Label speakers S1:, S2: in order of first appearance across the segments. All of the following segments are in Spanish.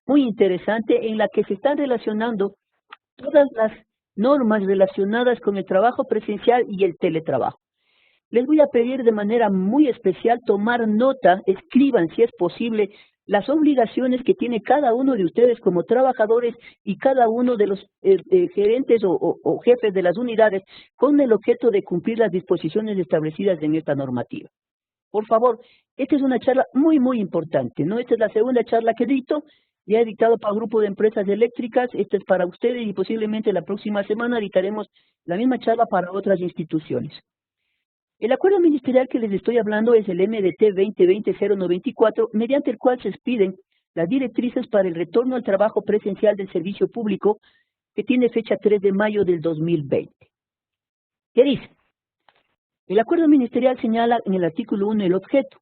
S1: muy interesante en la que se están relacionando todas las normas relacionadas con el trabajo presencial y el teletrabajo. Les voy a pedir de manera muy especial tomar nota, escriban si es posible las obligaciones que tiene cada uno de ustedes como trabajadores y cada uno de los gerentes o jefes de las unidades con el objeto de cumplir las disposiciones establecidas en esta normativa. Por favor, esta es una charla muy, muy importante, ¿no? Esta es la segunda charla que dicto, ya he dictado para el grupo de empresas eléctricas, esta es para ustedes y posiblemente la próxima semana dictaremos la misma charla para otras instituciones. El acuerdo ministerial que les estoy hablando es el MDT 2020-094, mediante el cual se expiden las directrices para el retorno al trabajo presencial del servicio público, que tiene fecha 3 de mayo del 2020. ¿Qué dice? El acuerdo ministerial señala en el artículo 1 el objeto.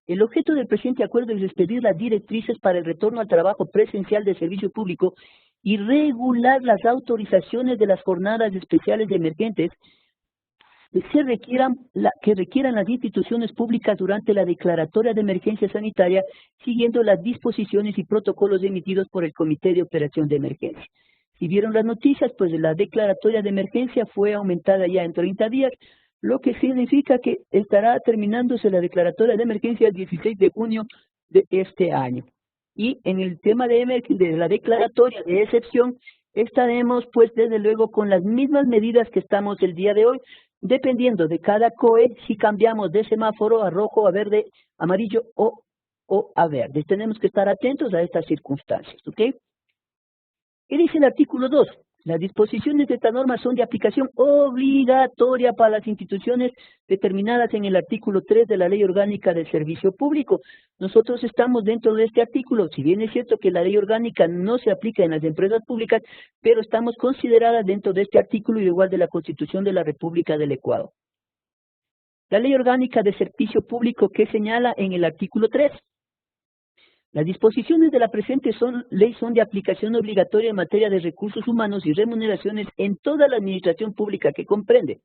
S1: El objeto del presente acuerdo es expedir las directrices para el retorno al trabajo presencial del servicio público y regular las autorizaciones de las jornadas especiales de emergentes que requieran las instituciones públicas durante la declaratoria de emergencia sanitaria, siguiendo las disposiciones y protocolos emitidos por el Comité de Operación de Emergencia. Si vieron las noticias, pues la declaratoria de emergencia fue aumentada ya en 30 días, lo que significa que estará terminándose la declaratoria de emergencia el 16 de junio de este año. Y en el tema de la declaratoria de excepción, estaremos pues desde luego con las mismas medidas que estamos el día de hoy, dependiendo de cada COE, si cambiamos de semáforo a rojo, a verde, amarillo o a verde. Tenemos que estar atentos a estas circunstancias, ¿ok? ¿Qué dice el artículo 2? Las disposiciones de esta norma son de aplicación obligatoria para las instituciones determinadas en el artículo 3 de la Ley Orgánica del Servicio Público. Nosotros estamos dentro de este artículo, si bien es cierto que la Ley Orgánica no se aplica en las empresas públicas, pero estamos consideradas dentro de este artículo y igual de la Constitución de la República del Ecuador. La Ley Orgánica de Servicio Público, ¿qué señala en el artículo 3? Las disposiciones de la presente ley son de aplicación obligatoria en materia de recursos humanos y remuneraciones en toda la administración pública que comprende.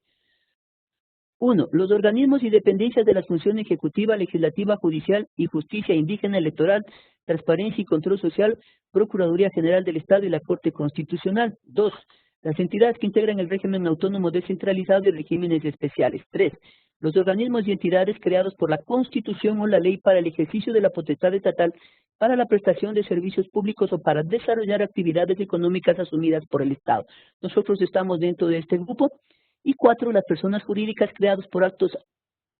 S1: 1. Los organismos y dependencias de la función ejecutiva, legislativa, judicial y justicia indígena, electoral, transparencia y control social, Procuraduría General del Estado y la Corte Constitucional. 2. Las entidades que integran el régimen autónomo descentralizado y regímenes especiales. 3. Los organismos y entidades creados por la Constitución o la ley para el ejercicio de la potestad estatal, para la prestación de servicios públicos o para desarrollar actividades económicas asumidas por el Estado. Nosotros estamos dentro de este grupo. Y 4, las personas jurídicas creadas por actos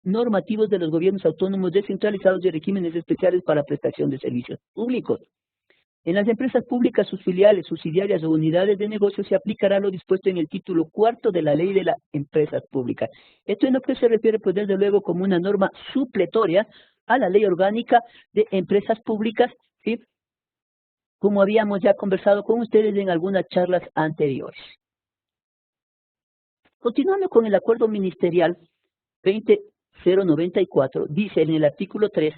S1: normativos de los gobiernos autónomos descentralizados y regímenes especiales para prestación de servicios públicos. En las empresas públicas, sus filiales, subsidiarias o unidades de negocio se aplicará lo dispuesto en el título 4 de la Ley de las Empresas Públicas. Esto en lo que se refiere, pues desde luego, como una norma supletoria a la Ley Orgánica de Empresas Públicas, ¿sí? Como habíamos ya conversado con ustedes en algunas charlas anteriores. Continuando con el acuerdo ministerial 20094, dice en el artículo 3,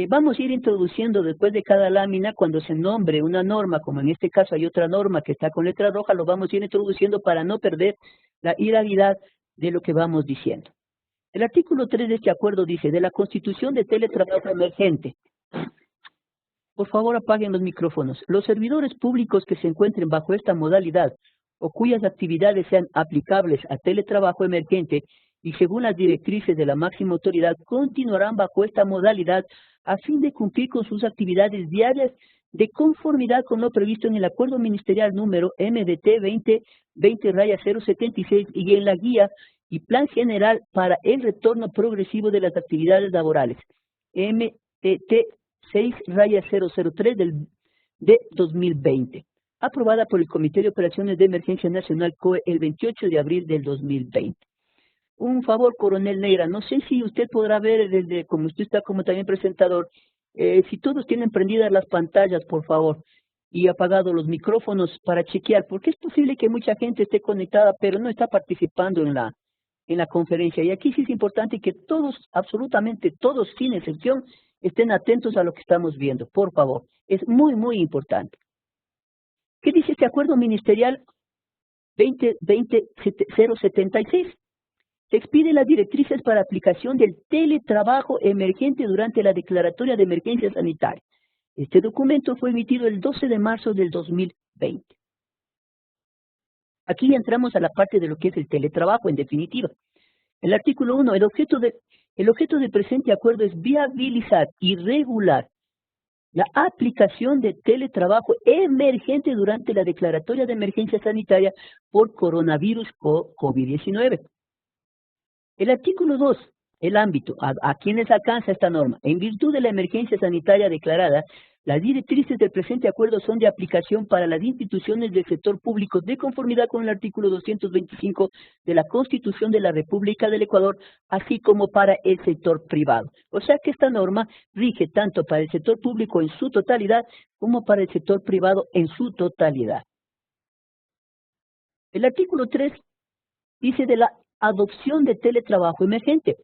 S1: vamos a ir introduciendo después de cada lámina, cuando se nombre una norma, como en este caso hay otra norma que está con letra roja, lo vamos a ir introduciendo para no perder la hilaridad de lo que vamos diciendo. El artículo 3 de este acuerdo dice, de la constitución de teletrabajo emergente. Por favor, apaguen los micrófonos. Los servidores públicos que se encuentren bajo esta modalidad o cuyas actividades sean aplicables a teletrabajo emergente y según las directrices de la máxima autoridad continuarán bajo esta modalidad a fin de cumplir con sus actividades diarias de conformidad con lo previsto en el acuerdo ministerial número MDT 2020-076 y en la guía y plan general para el retorno progresivo de las actividades laborales MTT 6-003 de 2020, aprobada por el Comité de Operaciones de Emergencia Nacional COE el 28 de abril del 2020. Un favor, coronel Neira, no sé si usted podrá ver desde, como usted está como también presentador, si todos tienen prendidas las pantallas, por favor, y apagados los micrófonos para chequear, porque es posible que mucha gente esté conectada, pero no está participando en la conferencia. Y aquí sí es importante que todos, absolutamente todos, sin excepción, estén atentos a lo que estamos viendo, por favor. Es muy, muy importante. ¿Qué dice este acuerdo ministerial 2020-076? Se expiden las directrices para aplicación del teletrabajo emergente durante la declaratoria de emergencia sanitaria. Este documento fue emitido el 12 de marzo del 2020. Aquí entramos a la parte de lo que es el teletrabajo en definitiva. El artículo 1, el objeto del presente acuerdo es viabilizar y regular la aplicación de teletrabajo emergente durante la declaratoria de emergencia sanitaria por coronavirus COVID-19. El artículo 2, el ámbito, ¿a quiénes alcanza esta norma? En virtud de la emergencia sanitaria declarada, las directrices del presente acuerdo son de aplicación para las instituciones del sector público de conformidad con el artículo 225 de la Constitución de la República del Ecuador, así como para el sector privado. O sea que esta norma rige tanto para el sector público en su totalidad como para el sector privado en su totalidad. El artículo 3 dice de la adopción de teletrabajo emergente.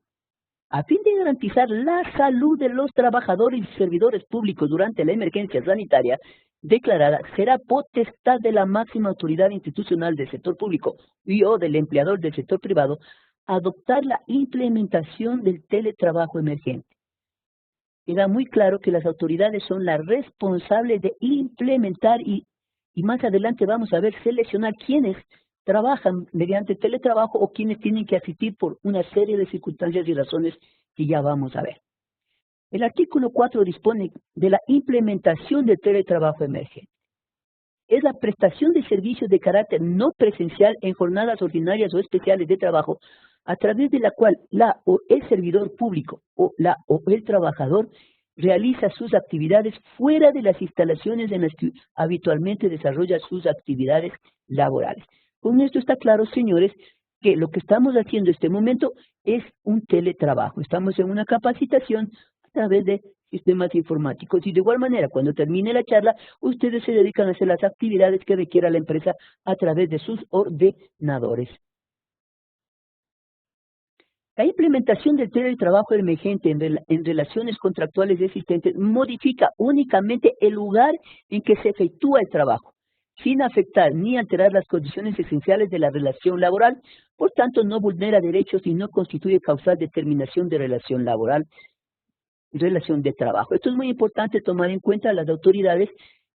S1: A fin de garantizar la salud de los trabajadores y servidores públicos durante la emergencia sanitaria declarada, será potestad de la máxima autoridad institucional del sector público y o del empleador del sector privado adoptar la implementación del teletrabajo emergente. Queda muy claro que las autoridades son las responsables de implementar y más adelante vamos a ver seleccionar quiénes trabajan mediante teletrabajo o quienes tienen que asistir por una serie de circunstancias y razones que ya vamos a ver. El artículo 4 dispone de la implementación del teletrabajo emergente. Es la prestación de servicios de carácter no presencial en jornadas ordinarias o especiales de trabajo, a través de la cual la o el servidor público o la o el trabajador realiza sus actividades fuera de las instalaciones en las que habitualmente desarrolla sus actividades laborales. Con esto está claro, señores, que lo que estamos haciendo en este momento es un teletrabajo. Estamos en una capacitación a través de sistemas informáticos. Y de igual manera, cuando termine la charla, ustedes se dedican a hacer las actividades que requiera la empresa a través de sus ordenadores. La implementación del teletrabajo emergente en relaciones contractuales existentes modifica únicamente el lugar en que se efectúa el trabajo, sin afectar ni alterar las condiciones esenciales de la relación laboral, por tanto no vulnera derechos y no constituye causal de terminación de relación laboral y relación de trabajo. Esto es muy importante tomar en cuenta a las autoridades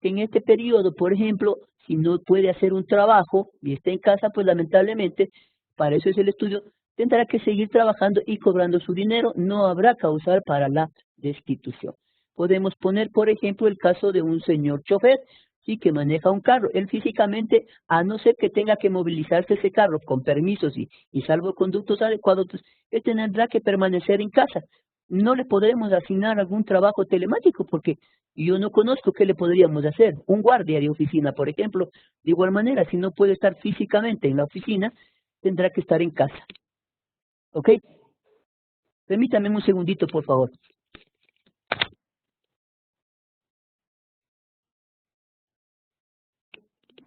S1: que en este periodo, por ejemplo, si no puede hacer un trabajo y está en casa, pues lamentablemente, para eso es el estudio, tendrá que seguir trabajando y cobrando su dinero, no habrá causal para la destitución. Podemos poner, por ejemplo, el caso de un señor chofer, sí, que maneja un carro. Él físicamente, a no ser que tenga que movilizarse ese carro con permisos y salvoconductos adecuados, pues, él tendrá que permanecer en casa. No le podremos asignar algún trabajo telemático porque yo no conozco qué le podríamos hacer. Un guardia de oficina, por ejemplo, de igual manera, si no puede estar físicamente en la oficina, tendrá que estar en casa. ¿Ok? Permítame un segundito, por favor.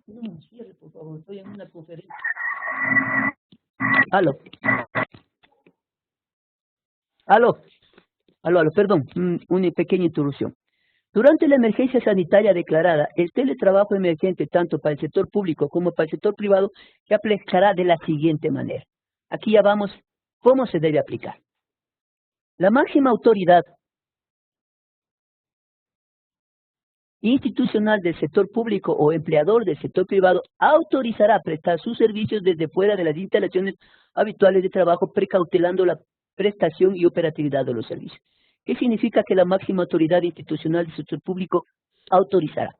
S1: No, cierre, por favor, estoy en una conferencia. Aló. Aló, perdón, una pequeña interrupción. Durante la emergencia sanitaria declarada, el teletrabajo emergente, tanto para el sector público como para el sector privado, se aplicará de la siguiente manera. Aquí ya vamos, ¿cómo se debe aplicar? La máxima autoridad institucional del sector público o empleador del sector privado autorizará prestar sus servicios desde fuera de las instalaciones habituales de trabajo, precautelando la prestación y operatividad de los servicios. ¿Qué significa que la máxima autoridad institucional del sector público autorizará?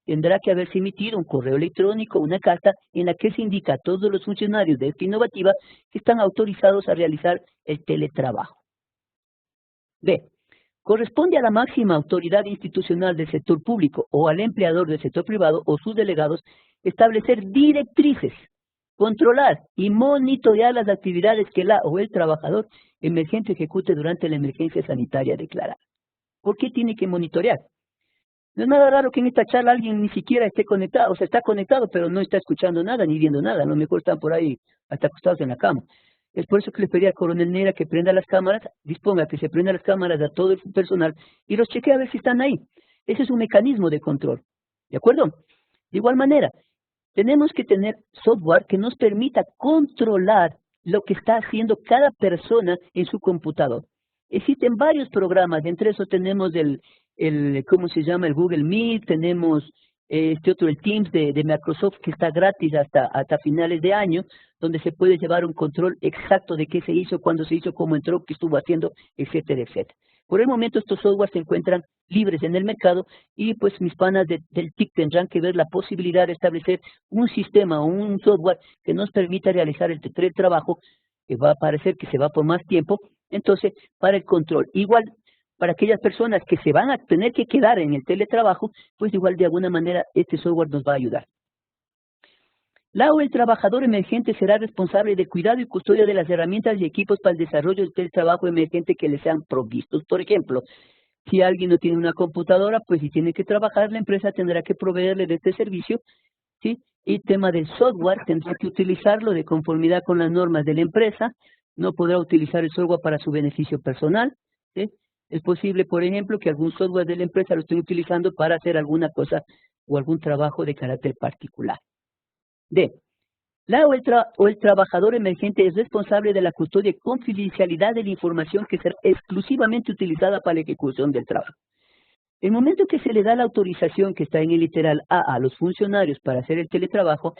S1: Tendrá que haberse emitido un correo electrónico, una carta, en la que se indica a todos los funcionarios de esta innovativa que están autorizados a realizar el teletrabajo. B. Corresponde a la máxima autoridad institucional del sector público o al empleador del sector privado o sus delegados establecer directrices, controlar y monitorear las actividades que la o el trabajador emergente ejecute durante la emergencia sanitaria declarada. ¿Por qué tiene que monitorear? No es nada raro que en esta charla alguien ni siquiera esté conectado, o sea, está conectado, pero no está escuchando nada ni viendo nada. A lo mejor están por ahí hasta acostados en la cama. Es por eso que le pedí al coronel Neira que prenda las cámaras, disponga que se prendan las cámaras a todo el personal y los chequee a ver si están ahí. Ese es un mecanismo de control. ¿De acuerdo? De igual manera, tenemos que tener software que nos permita controlar lo que está haciendo cada persona en su computador. Existen varios programas, entre esos tenemos el ¿cómo se llama? El Google Meet, tenemos este otro, el Teams de Microsoft, que está gratis hasta finales de año, donde se puede llevar un control exacto de qué se hizo, cuándo se hizo, cómo entró, qué estuvo haciendo, etcétera, etcétera. Por el momento estos softwares se encuentran libres en el mercado y pues mis panas del TIC tendrán que ver la posibilidad de establecer un sistema o un software que nos permita realizar el teletrabajo, que va a parecer que se va por más tiempo, entonces para el control. Igual para aquellas personas que se van a tener que quedar en el teletrabajo, pues igual de alguna manera este software nos va a ayudar. La o el trabajador emergente será responsable de cuidado y custodia de las herramientas y equipos para el desarrollo del teletrabajo emergente que les sean provistos. Por ejemplo, si alguien no tiene una computadora, pues si tiene que trabajar, la empresa tendrá que proveerle de este servicio, ¿sí? Y tema del software, tendrá que utilizarlo de conformidad con las normas de la empresa, no podrá utilizar el software para su beneficio personal, ¿sí? Es posible, por ejemplo, que algún software de la empresa lo estén utilizando para hacer alguna cosa o algún trabajo de carácter particular. D. La o el trabajador emergente es responsable de la custodia y confidencialidad de la información que será exclusivamente utilizada para la ejecución del trabajo. El momento que se le da la autorización que está en el literal a los funcionarios para hacer el teletrabajo,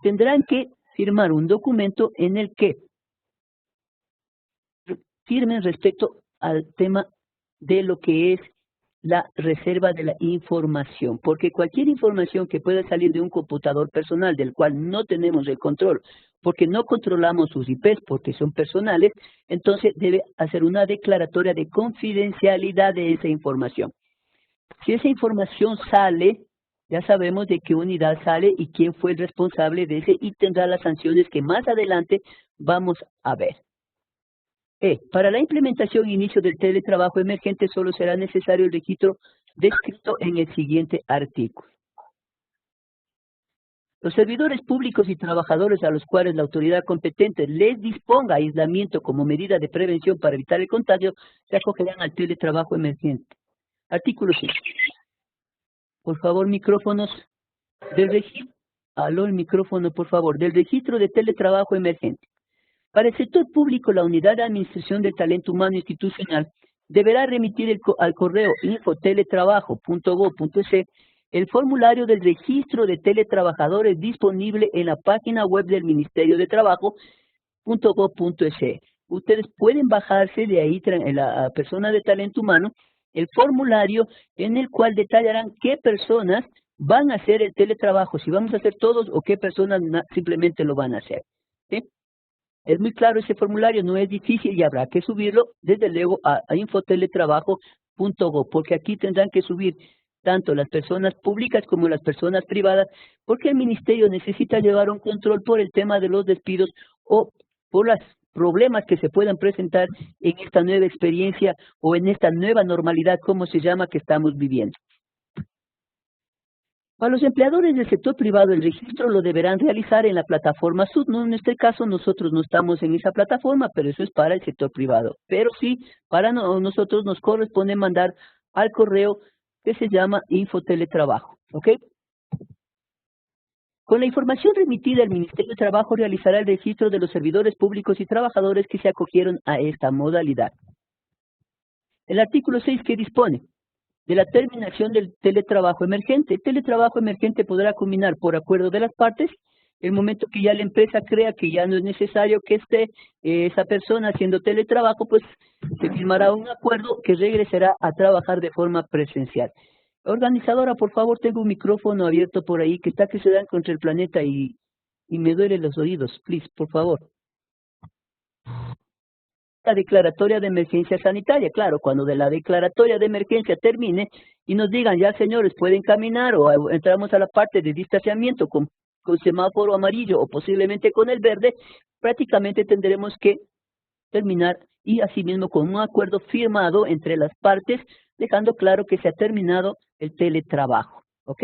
S1: tendrán que firmar un documento en el que firmen respecto al tema de lo que es la reserva de la información, porque cualquier información que pueda salir de un computador personal del cual no tenemos el control, porque no controlamos sus IPs, porque son personales, entonces debe hacer una declaratoria de confidencialidad de esa información. Si esa información sale, ya sabemos de qué unidad sale y quién fue el responsable de ese y tendrá las sanciones que más adelante vamos a ver. Para la implementación e inicio del teletrabajo emergente solo será necesario el registro descrito en el siguiente artículo. Los servidores públicos y trabajadores a los cuales la autoridad competente les disponga aislamiento como medida de prevención para evitar el contagio, se acogerán al teletrabajo emergente. Artículo 5. Por favor, micrófonos del registro. Aló, el micrófono, por favor, del registro de teletrabajo emergente. Para el sector público, la Unidad de Administración del Talento Humano Institucional deberá remitir al correo info.teletrabajo.gov.es el formulario del registro de teletrabajadores disponible en la página web del Ministerio de Trabajo.gov.es. Ustedes pueden bajarse de ahí, la persona de talento humano, el formulario en el cual detallarán qué personas van a hacer el teletrabajo, si vamos a hacer todos o qué personas simplemente lo van a hacer. ¿Sí? Es muy claro ese formulario, no es difícil y habrá que subirlo desde luego a infoteletrabajo.gov, porque aquí tendrán que subir tanto las personas públicas como las personas privadas, porque el ministerio necesita llevar un control por el tema de los despidos o por los problemas que se puedan presentar en esta nueva experiencia o en esta nueva normalidad, como se llama, que estamos viviendo. Para los empleadores del sector privado, el registro lo deberán realizar en la plataforma SUD. No, en este caso, nosotros no estamos en esa plataforma, pero eso es para el sector privado. Pero sí, para nosotros nos corresponde mandar al correo que se llama Infoteletrabajo. ¿Ok? Con la información remitida, el Ministerio de Trabajo realizará el registro de los servidores públicos y trabajadores que se acogieron a esta modalidad. El artículo 6 que dispone de la terminación del teletrabajo emergente. El teletrabajo emergente podrá culminar por acuerdo de las partes el momento que ya la empresa crea que ya no es necesario que esté esa persona haciendo teletrabajo, pues se firmará un acuerdo que regresará a trabajar de forma presencial. Organizadora, por favor, tengo un micrófono abierto por ahí que está que se dan contra el planeta y me duelen los oídos. Please, por favor. La declaratoria de emergencia sanitaria, claro, cuando de la declaratoria de emergencia termine y nos digan, ya señores, pueden caminar o entramos a la parte de distanciamiento con semáforo amarillo o posiblemente con el verde, prácticamente tendremos que terminar y asimismo con un acuerdo firmado entre las partes, dejando claro que se ha terminado el teletrabajo, ¿ok?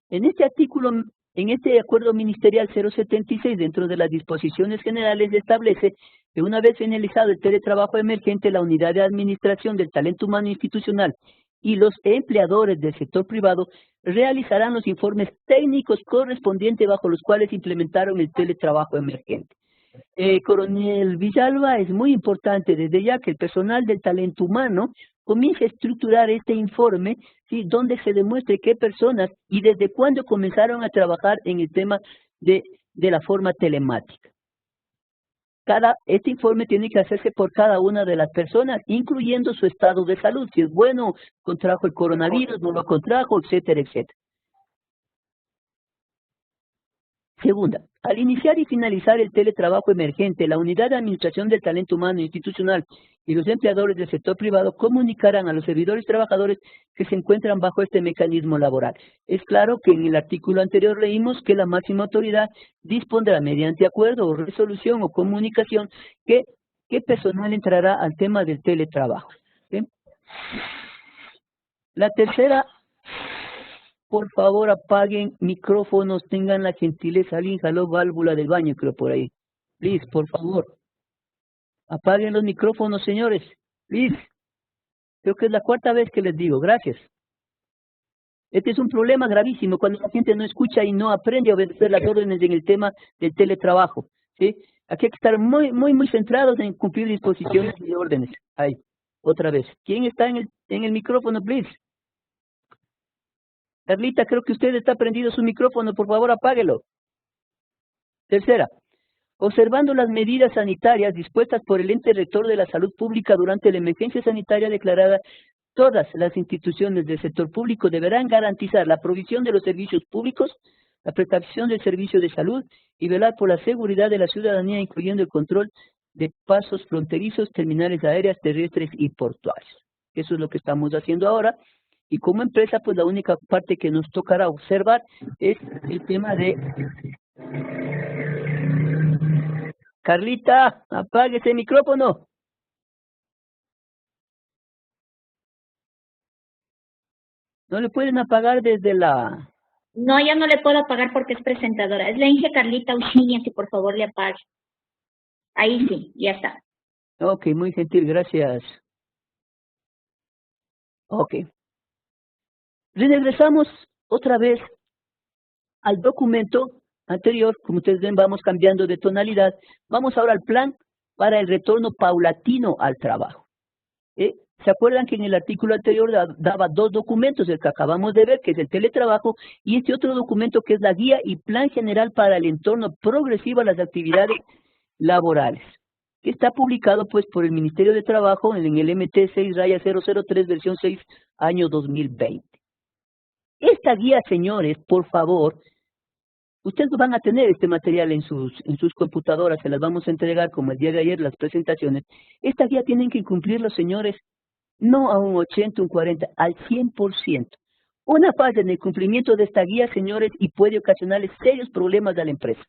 S1: En este artículo, en este acuerdo ministerial 076, dentro de las disposiciones generales, establece que una vez finalizado el teletrabajo emergente, la Unidad de Administración del Talento Humano Institucional y los empleadores del sector privado realizarán los informes técnicos correspondientes bajo los cuales implementaron el teletrabajo emergente. Coronel Villalba, es muy importante desde ya que el personal del talento humano comience a estructurar este informe, ¿sí?, donde se demuestre qué personas y desde cuándo comenzaron a trabajar en el tema de la forma telemática. Este informe tiene que hacerse por cada una de las personas, incluyendo su estado de salud, si es bueno, contrajo el coronavirus, no lo contrajo, etcétera, etcétera. Segunda, al iniciar y finalizar el teletrabajo emergente, la Unidad de Administración del Talento Humano Institucional y los empleadores del sector privado comunicarán a los servidores y trabajadores que se encuentran bajo este mecanismo laboral. Es claro que en el artículo anterior leímos que la máxima autoridad dispondrá mediante acuerdo o resolución o comunicación que personal entrará al tema del teletrabajo. ¿Sí? La tercera, por favor apaguen micrófonos, tengan la gentileza, alguien jaló válvula del baño, creo por ahí. Please, por favor. Apaguen los micrófonos, señores. Please. Creo que es la cuarta vez que les digo. Gracias. Este es un problema gravísimo cuando la gente no escucha y no aprende a obedecer las órdenes en el tema del teletrabajo. ¿Sí? Aquí hay que estar muy centrados en cumplir disposiciones y órdenes. Ahí, otra vez. ¿Quién está en el micrófono, please? Carlita, creo que usted está prendido su micrófono, por favor apáguelo. Tercera, observando las medidas sanitarias dispuestas por el ente rector de la salud pública durante la emergencia sanitaria declarada, todas las instituciones del sector público deberán garantizar la provisión de los servicios públicos, la prestación del servicio de salud y velar por la seguridad de la ciudadanía, incluyendo el control de pasos fronterizos, terminales aéreas, terrestres y portuarios. Eso es lo que estamos haciendo ahora. Y como empresa, pues la única parte que nos tocará observar es el tema de... Carlita, apague ese micrófono. No le pueden apagar desde la...
S2: No, ya no le puedo apagar porque es presentadora. Es la Inge Carlita Uchiña, que por favor le apague. Ahí sí, ya está.
S1: Ok, muy gentil, gracias. Ok. Regresamos otra vez al documento anterior. Como ustedes ven, vamos cambiando de tonalidad. Vamos ahora al plan para el retorno paulatino al trabajo. ¿Se acuerdan que en el artículo anterior daba dos documentos, el que acabamos de ver, que es el teletrabajo, y este otro documento que es la guía y plan general para el entorno progresivo a las actividades laborales, que está publicado pues por el Ministerio de Trabajo en el MT 6-003 versión 6 año 2020. Esta guía, señores, por favor, ustedes van a tener este material en sus computadoras, se las vamos a entregar como el día de ayer las presentaciones. Esta guía tienen que cumplirlo, señores, no a un 80, un 40, al 100%. Una falla en el cumplimiento de esta guía, señores, y puede ocasionarles serios problemas a la empresa.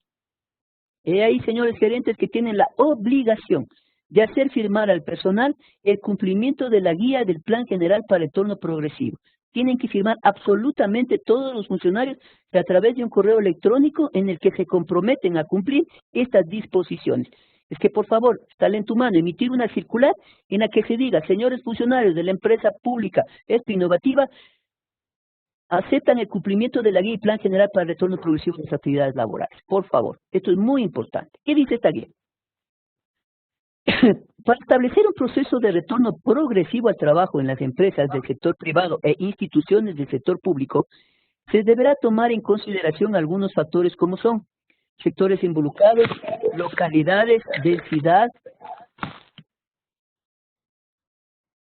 S1: He ahí, señores gerentes, que tienen la obligación de hacer firmar al personal el cumplimiento de la guía del Plan General para el Retorno Progresivo. Tienen que firmar absolutamente todos los funcionarios a través de un correo electrónico en el que se comprometen a cumplir estas disposiciones. Es que, por favor, está en tu mano emitir una circular en la que se diga, señores funcionarios de la empresa pública innovativa, aceptan el cumplimiento de la guía y plan general para el retorno progresivo de las actividades laborales. Por favor, esto es muy importante. ¿Qué dice esta guía? Para establecer un proceso de retorno progresivo al trabajo en las empresas del sector privado e instituciones del sector público, se deberá tomar en consideración algunos factores como son sectores involucrados, localidades, densidad,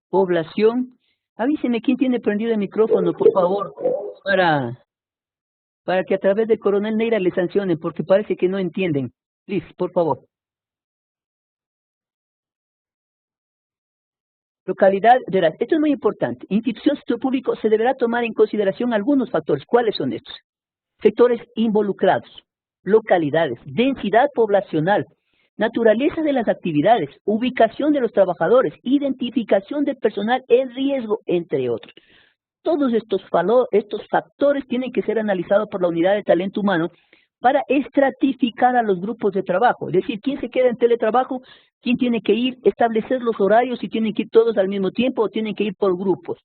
S1: población. Avíseme quién tiene prendido el micrófono, por favor, para que a través del coronel Neira le sancionen, porque parece que no entienden. Please, por favor. Localidad, verás, esto es muy importante. Institución sector público se deberá tomar en consideración algunos factores. ¿Cuáles son estos? Sectores involucrados, localidades, densidad poblacional, naturaleza de las actividades, ubicación de los trabajadores, identificación del personal en riesgo, entre otros. Todos estos factores tienen que ser analizados por la unidad de talento humano para estratificar a los grupos de trabajo. Es decir, quién se queda en teletrabajo, quién tiene que ir, establecer los horarios, si tienen que ir todos al mismo tiempo o tienen que ir por grupos.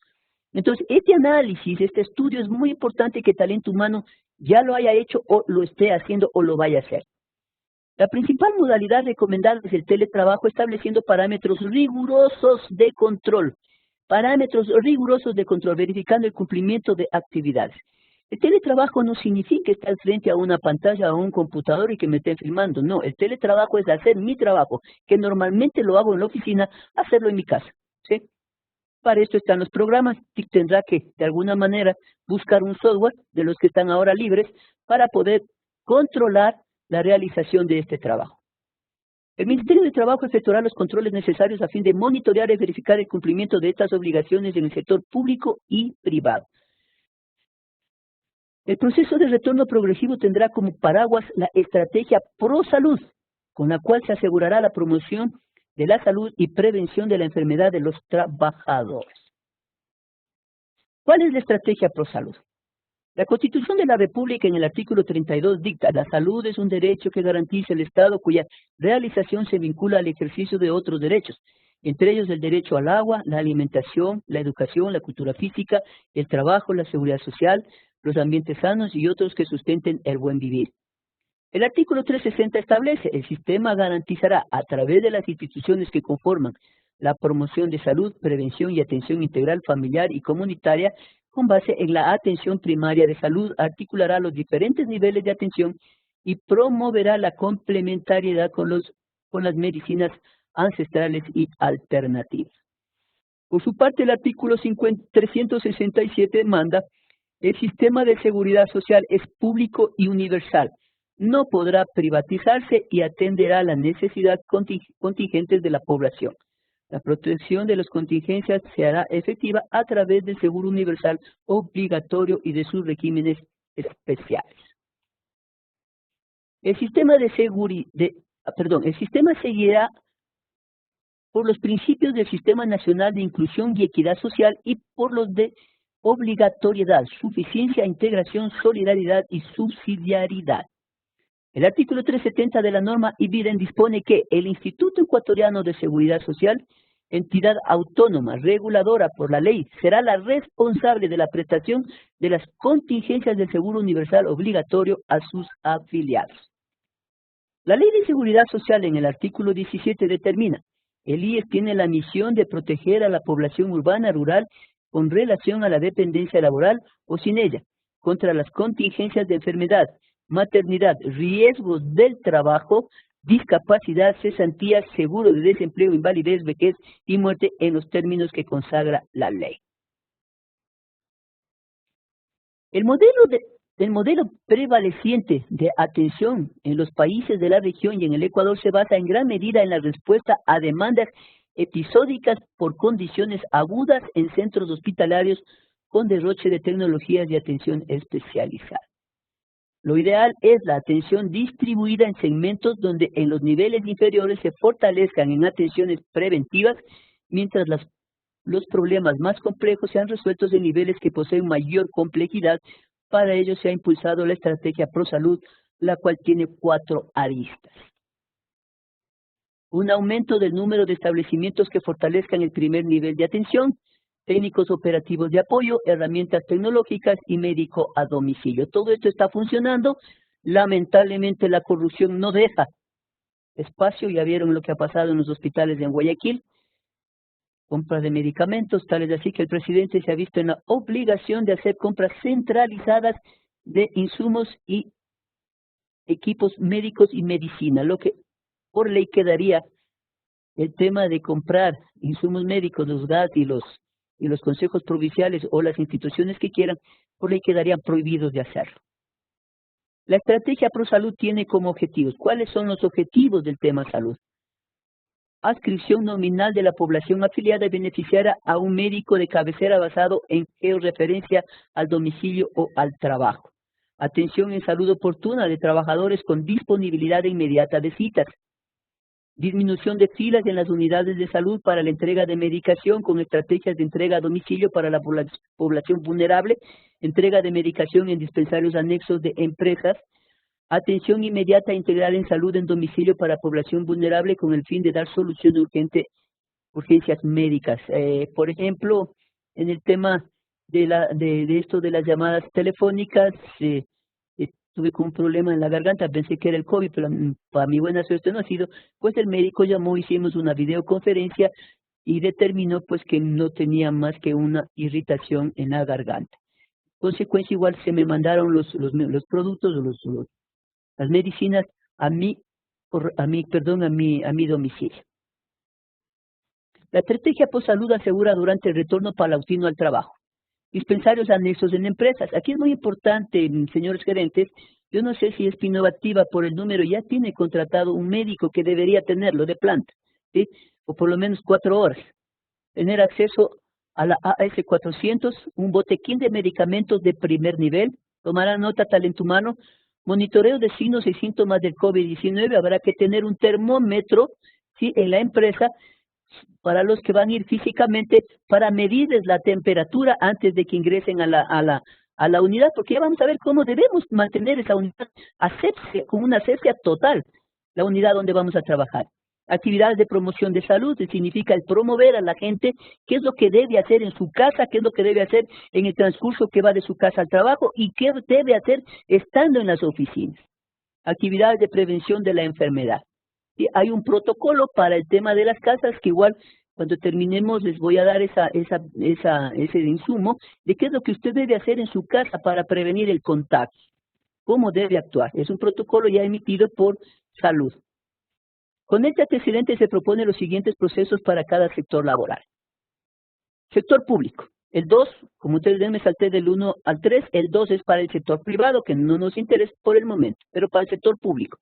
S1: Entonces, este análisis, este estudio es muy importante que talento humano ya lo haya hecho o lo esté haciendo o lo vaya a hacer. La principal modalidad recomendada es el teletrabajo, estableciendo parámetros rigurosos de control parámetros rigurosos de control, verificando el cumplimiento de actividades. El teletrabajo no significa estar frente a una pantalla o a un computador y que me estén filmando. No, el teletrabajo es hacer mi trabajo, que normalmente lo hago en la oficina, hacerlo en mi casa. ¿Sí? Para esto están los programas. TIC tendrá que, de alguna manera, buscar un software de los que están ahora libres para poder controlar la realización de este trabajo. El Ministerio de Trabajo efectuará los controles necesarios a fin de monitorear y verificar el cumplimiento de estas obligaciones en el sector público y privado. El proceso de retorno progresivo tendrá como paraguas la estrategia ProSalud, con la cual se asegurará la promoción de la salud y prevención de la enfermedad de los trabajadores. ¿Cuál es la estrategia ProSalud? La Constitución de la República en el artículo 32 dicta: la salud es un derecho que garantiza el Estado cuya realización se vincula al ejercicio de otros derechos, entre ellos el derecho al agua, la alimentación, la educación, la cultura física, el trabajo, la seguridad social, los ambientes sanos y otros que sustenten el buen vivir. El artículo 360 establece: el sistema garantizará a través de las instituciones que conforman la promoción de salud, prevención y atención integral familiar y comunitaria con base en la atención primaria de salud, articulará los diferentes niveles de atención y promoverá la complementariedad con las medicinas ancestrales y alternativas. Por su parte, el artículo 367 manda: el sistema de seguridad social es público y universal, no podrá privatizarse y atenderá las necesidades contingentes de la población. La protección de las contingencias se hará efectiva a través del seguro universal obligatorio y de sus regímenes especiales. El sistema seguirá por los principios del Sistema Nacional de Inclusión y Equidad Social y por los de obligatoriedad, suficiencia, integración, solidaridad y subsidiariedad. El artículo 370 de la norma IBIDEN dispone que el Instituto Ecuatoriano de Seguridad Social, entidad autónoma reguladora por la ley, será la responsable de la prestación de las contingencias del seguro universal obligatorio a sus afiliados. La Ley de Seguridad Social en el artículo 17 determina: el IES tiene la misión de proteger a la población urbana rural con relación a la dependencia laboral o sin ella, contra las contingencias de enfermedad, maternidad, riesgos del trabajo, discapacidad, cesantías, seguro de desempleo, invalidez, vejez y muerte en los términos que consagra la ley. El modelo prevaleciente de atención en los países de la región y en el Ecuador se basa en gran medida en la respuesta a demandas episódicas por condiciones agudas en centros hospitalarios con derroche de tecnologías de atención especializada. Lo ideal es la atención distribuida en segmentos donde en los niveles inferiores se fortalezcan en atenciones preventivas, mientras los problemas más complejos sean resueltos en niveles que poseen mayor complejidad. Para ello se ha impulsado la estrategia ProSalud, la cual tiene 4 aristas. Un aumento del número de establecimientos que fortalezcan el primer nivel de atención, técnicos operativos de apoyo, herramientas tecnológicas y médico a domicilio. Todo esto está funcionando. Lamentablemente la corrupción no deja espacio. Ya vieron lo que ha pasado en los hospitales en Guayaquil. Compras de medicamentos, tal es así que el presidente se ha visto en la obligación de hacer compras centralizadas de insumos y equipos médicos y medicina, lo que por ley quedaría el tema de comprar insumos médicos, los GAT y los consejos provinciales o las instituciones que quieran, por ley quedarían prohibidos de hacerlo. La estrategia ProSalud tiene como objetivos: ¿cuáles son los objetivos del tema salud? Adscripción nominal de la población afiliada y beneficiaria a un médico de cabecera basado en georreferencia al domicilio o al trabajo. Atención en salud oportuna de trabajadores con disponibilidad inmediata de citas. Disminución de filas en las unidades de salud para la entrega de medicación con estrategias de entrega a domicilio para la población vulnerable, entrega de medicación en dispensarios anexos de empresas, atención inmediata integral en salud en domicilio para población vulnerable con el fin de dar solución de urgencias médicas. Por ejemplo, en el tema de esto de las llamadas telefónicas, tuve con un problema en la garganta, pensé que era el COVID, pero para mi buena suerte no ha sido. Pues el médico llamó, hicimos una videoconferencia y determinó pues que no tenía más que una irritación en la garganta. Consecuencia, igual se me mandaron los productos, las medicinas a mi domicilio. La estrategia postsalud asegura durante el retorno paulatino al trabajo. Dispensarios anexos en empresas. Aquí es muy importante, señores gerentes, yo no sé si es innovativa por el número, ya tiene contratado un médico que debería tenerlo de planta, ¿sí? O por lo menos 4 horas. Tener acceso a la AS400, un botequín de medicamentos de primer nivel, tomará nota talento humano, monitoreo de signos y síntomas del COVID-19, habrá que tener un termómetro, ¿sí?, en la empresa, para los que van a ir físicamente, para medirles la temperatura antes de que ingresen a la unidad, porque ya vamos a ver cómo debemos mantener esa unidad asepsia, con una asepsia total, la unidad donde vamos a trabajar. Actividades de promoción de salud, que significa el promover a la gente qué es lo que debe hacer en su casa, qué es lo que debe hacer en el transcurso que va de su casa al trabajo y qué debe hacer estando en las oficinas. Actividades de prevención de la enfermedad. Y hay un protocolo para el tema de las casas que igual cuando terminemos les voy a dar ese insumo de qué es lo que usted debe hacer en su casa para prevenir el contagio, cómo debe actuar. Es un protocolo ya emitido por salud. Con este antecedente se proponen los siguientes procesos para cada sector laboral. Sector público. El 2, como ustedes ven, me salté del 1 al 3, el 2 es para el sector privado, que no nos interesa por el momento, pero para el sector público.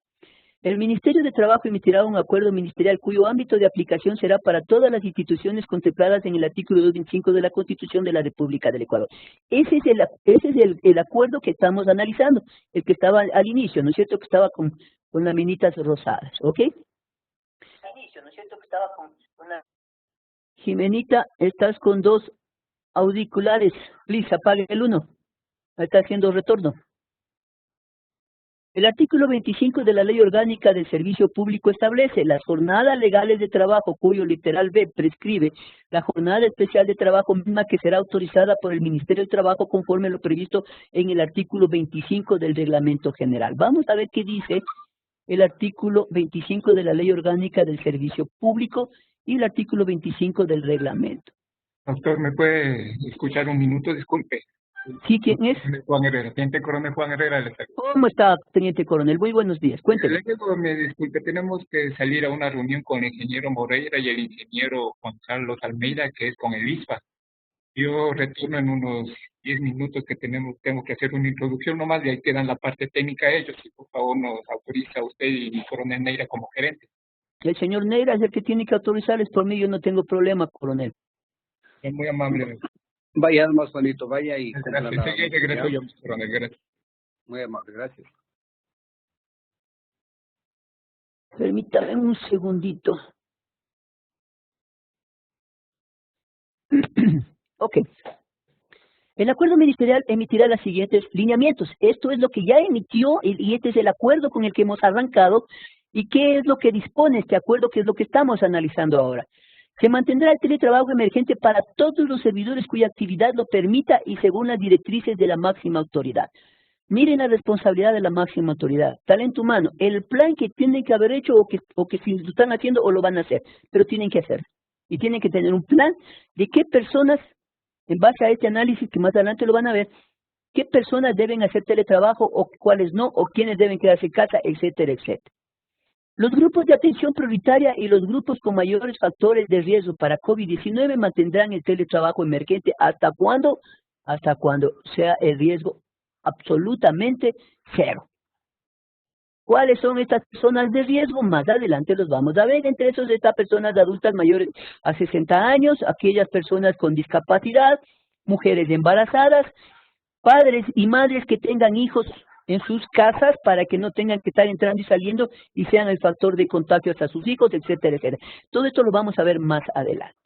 S1: El Ministerio de Trabajo emitirá un acuerdo ministerial cuyo ámbito de aplicación será para todas las instituciones contempladas en el artículo 225 de la Constitución de la República del Ecuador. Ese es el acuerdo que estamos analizando, el que estaba al inicio, ¿no es cierto?, que estaba con las minitas rosadas, ¿ok? Al inicio, ¿no es cierto?, que estaba con una... Jimenita, estás con 2 auriculares, please, apague el 1, está haciendo retorno. El artículo 25 de la Ley Orgánica del Servicio Público establece las jornadas legales de trabajo, cuyo literal B prescribe la jornada especial de trabajo misma que será autorizada por el Ministerio del Trabajo conforme a lo previsto en el artículo 25 del Reglamento General. Vamos a ver qué dice el artículo 25 de la Ley Orgánica del Servicio Público y el artículo 25 del Reglamento.
S3: Doctor, ¿me puede escuchar un minuto? Disculpe.
S1: ¿Sí, quién es?
S3: Juan Herrera, Teniente Coronel Juan Herrera.
S1: ¿Cómo está, Teniente Coronel? Muy buenos días, cuénteme.
S3: Le digo, me disculpe, tenemos que salir a una reunión con el ingeniero Moreira y el ingeniero Juan Carlos Almeida, que es con el ISPA. Yo retorno en unos 10 minutos que tengo que hacer una introducción nomás, y ahí quedan la parte técnica a ellos. Si por favor nos autoriza usted y el coronel Neira como gerente.
S1: El señor Neira es el que tiene que autorizarles, por mí yo no tengo problema, coronel.
S3: Es muy amable.
S4: Vaya más Juanito, vaya y...
S3: Gracias, enseguida regreso yo, coronel, gracias.
S4: Muy amable, gracias.
S1: Permítame un segundito. Ok. El acuerdo ministerial emitirá los siguientes lineamientos. Esto es lo que ya emitió y este es el acuerdo con el que hemos arrancado. ¿Y qué es lo que dispone este acuerdo? ¿Qué es lo que estamos analizando ahora? Se mantendrá el teletrabajo emergente para todos los servidores cuya actividad lo permita y según las directrices de la máxima autoridad. Miren la responsabilidad de la máxima autoridad. Talento humano, el plan que tienen que haber hecho o que si lo están haciendo o lo van a hacer, pero tienen que hacer. Y tienen que tener un plan de qué personas, en base a este análisis que más adelante lo van a ver, qué personas deben hacer teletrabajo o cuáles no, o quiénes deben quedarse en casa, etcétera, etcétera. Los grupos de atención prioritaria y los grupos con mayores factores de riesgo para COVID-19 mantendrán el teletrabajo emergente. ¿Hasta cuándo? Hasta cuando sea el riesgo absolutamente cero. ¿Cuáles son estas personas de riesgo? Más adelante los vamos a ver. Entre esos están personas adultas mayores a 60 años, aquellas personas con discapacidad, mujeres embarazadas, padres y madres que tengan hijos en sus casas para que no tengan que estar entrando y saliendo y sean el factor de contagio a sus hijos, etcétera, etcétera. Todo esto lo vamos a ver más adelante.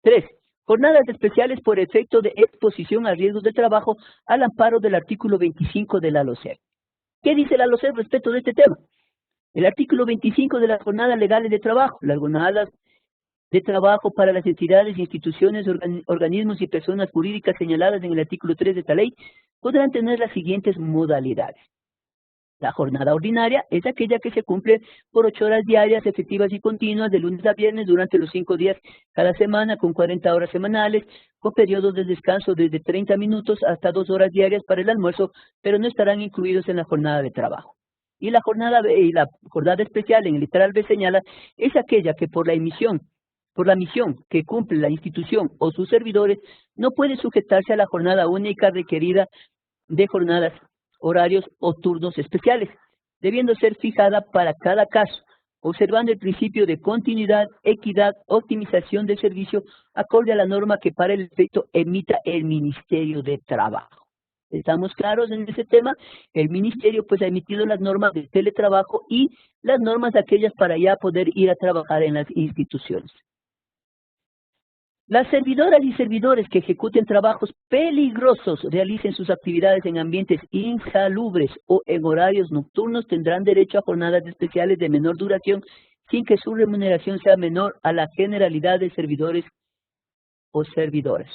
S1: 3. Jornadas especiales por efecto de exposición a riesgos de trabajo al amparo del artículo 25 de la LOCEP. ¿Qué dice la LOCEP respecto de este tema? El artículo 25 de las jornadas legales de trabajo. Las jornadas de trabajo para las entidades, instituciones, organismos y personas jurídicas señaladas en el artículo 3 de esta ley podrán tener las siguientes modalidades. La jornada ordinaria es aquella que se cumple por 8 horas diarias, efectivas y continuas, de lunes a viernes durante los 5 días cada semana, con 40 horas semanales, con periodos de descanso desde 30 minutos hasta 2 horas diarias para el almuerzo, pero no estarán incluidos en la jornada de trabajo. Y la jornada B y la jornada especial en el literal B señala es aquella que por la misión que cumple la institución o sus servidores, no puede sujetarse a la jornada única requerida de jornadas, horarios o turnos especiales, debiendo ser fijada para cada caso, observando el principio de continuidad, equidad, optimización del servicio, acorde a la norma que para el efecto emita el Ministerio de Trabajo. ¿Estamos claros en ese tema? El Ministerio pues ha emitido las normas de teletrabajo y las normas aquellas para ya poder ir a trabajar en las instituciones. Las servidoras y servidores que ejecuten trabajos peligrosos, realicen sus actividades en ambientes insalubres o en horarios nocturnos, tendrán derecho a jornadas especiales de menor duración sin que su remuneración sea menor a la generalidad de servidores o servidoras.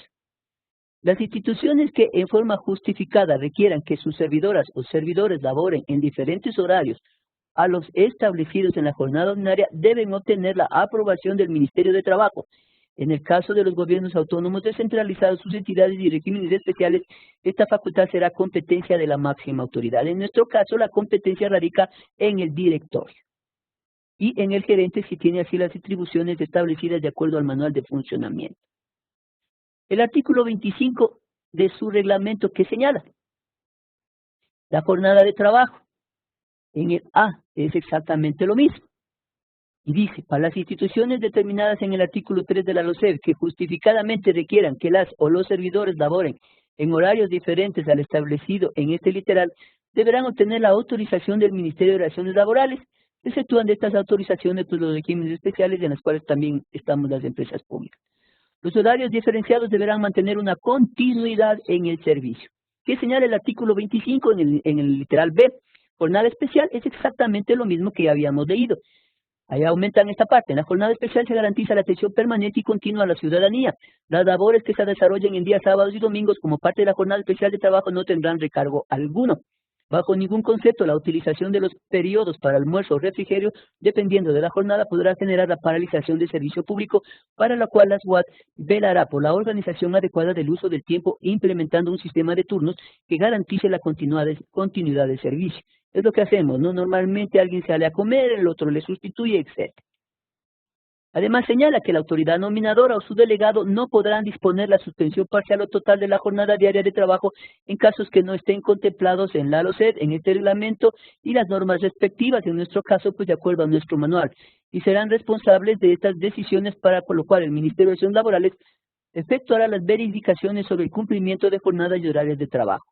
S1: Las instituciones que en forma justificada requieran que sus servidoras o servidores laboren en diferentes horarios a los establecidos en la jornada ordinaria deben obtener la aprobación del Ministerio de Trabajo. En el caso de los gobiernos autónomos descentralizados, sus entidades y regímenes especiales, esta facultad será competencia de la máxima autoridad. En nuestro caso, la competencia radica en el directorio y en el gerente si tiene así las atribuciones establecidas de acuerdo al manual de funcionamiento. El artículo 25 de su reglamento que señala la jornada de trabajo. En el A es exactamente lo mismo. Y dice, para las instituciones determinadas en el artículo 3 de la LOCEP que justificadamente requieran que las o los servidores laboren en horarios diferentes al establecido en este literal, deberán obtener la autorización del Ministerio de Relaciones Laborales, exceptúan de estas autorizaciones pues, los regímenes especiales en los cuales también estamos las empresas públicas. Los horarios diferenciados deberán mantener una continuidad en el servicio. ¿Qué señala el artículo 25 en el literal B? Jornada especial es exactamente lo mismo que ya habíamos leído. Ahí aumentan esta parte. En la jornada especial se garantiza la atención permanente y continua a la ciudadanía. Las labores que se desarrollen en días sábados y domingos como parte de la jornada especial de trabajo no tendrán recargo alguno. Bajo ningún concepto, la utilización de los periodos para almuerzo o refrigerio, dependiendo de la jornada, podrá generar la paralización del servicio público, para la cual la SWAT velará por la organización adecuada del uso del tiempo, implementando un sistema de turnos que garantice la continuidad del servicio. Es lo que hacemos, ¿no? Normalmente alguien sale a comer, el otro le sustituye, etc. Además señala que la autoridad nominadora o su delegado no podrán disponer la suspensión parcial o total de la jornada diaria de trabajo en casos que no estén contemplados en la LOCEP, en este reglamento y las normas respectivas, en nuestro caso, pues de acuerdo a nuestro manual, y serán responsables de estas decisiones, para con lo cual el Ministerio de Relaciones Laborales efectuará las verificaciones sobre el cumplimiento de jornadas y horarios de trabajo.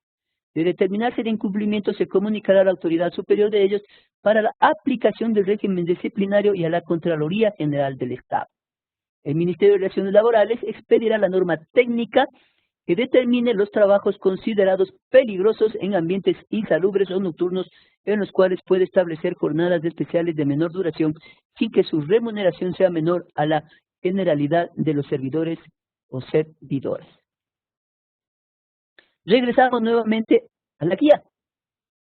S1: De determinarse el incumplimiento, se comunicará a la autoridad superior de ellos para la aplicación del régimen disciplinario y a la Contraloría General del Estado. El Ministerio de Relaciones Laborales expedirá la norma técnica que determine los trabajos considerados peligrosos en ambientes insalubres o nocturnos, en los cuales puede establecer jornadas especiales de menor duración sin que su remuneración sea menor a la generalidad de los servidores o servidoras. Regresamos nuevamente a la guía.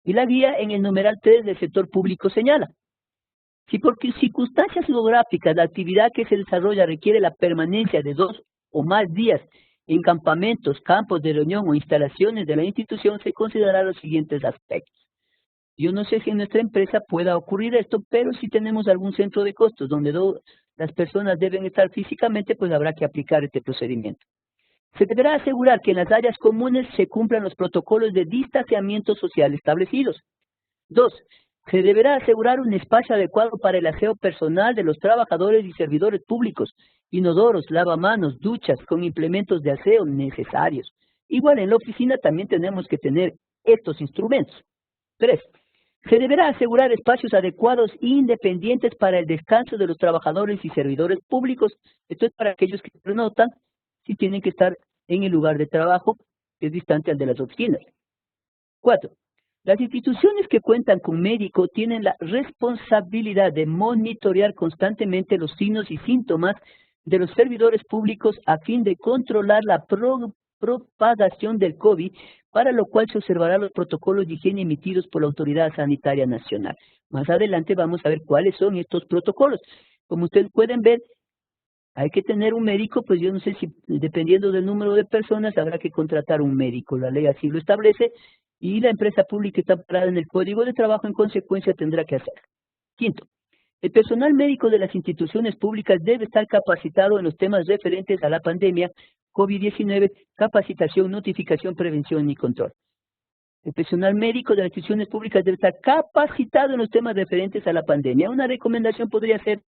S1: Y la guía en el numeral 3 del sector público señala: si por circunstancias geográficas la actividad que se desarrolla requiere la permanencia de 2 o más días en campamentos, campos de reunión o instalaciones de la institución, se considerarán los siguientes aspectos. Yo no sé si en nuestra empresa pueda ocurrir esto, pero si tenemos algún centro de costos donde las personas deben estar físicamente, pues habrá que aplicar este procedimiento. Se deberá asegurar que en las áreas comunes se cumplan los protocolos de distanciamiento social establecidos. 2. Se deberá asegurar un espacio adecuado para el aseo personal de los trabajadores y servidores públicos, inodoros, lavamanos, duchas, con implementos de aseo necesarios. Igual en la oficina también tenemos que tener estos instrumentos. 3. Se deberá asegurar espacios adecuados e independientes para el descanso de los trabajadores y servidores públicos. Esto es para aquellos que se notan si tienen que estar en el lugar de trabajo que es distante al de las oficinas. 4. Las instituciones que cuentan con médico tienen la responsabilidad de monitorear constantemente los signos y síntomas de los servidores públicos a fin de controlar la propagación del COVID para lo cual se observarán los protocolos de higiene emitidos por la Autoridad Sanitaria Nacional. Más adelante vamos a ver cuáles son estos protocolos. Como ustedes pueden ver, hay que tener un médico, pues yo no sé si dependiendo del número de personas habrá que contratar un médico. La ley así lo establece y la empresa pública está amparada en el Código de Trabajo, en consecuencia tendrá que hacerlo. Quinto, el personal médico de las instituciones públicas debe estar capacitado en los temas referentes a la pandemia COVID-19, capacitación, notificación, prevención y control. El personal médico de las instituciones públicas debe estar capacitado en los temas referentes a la pandemia. Una recomendación podría ser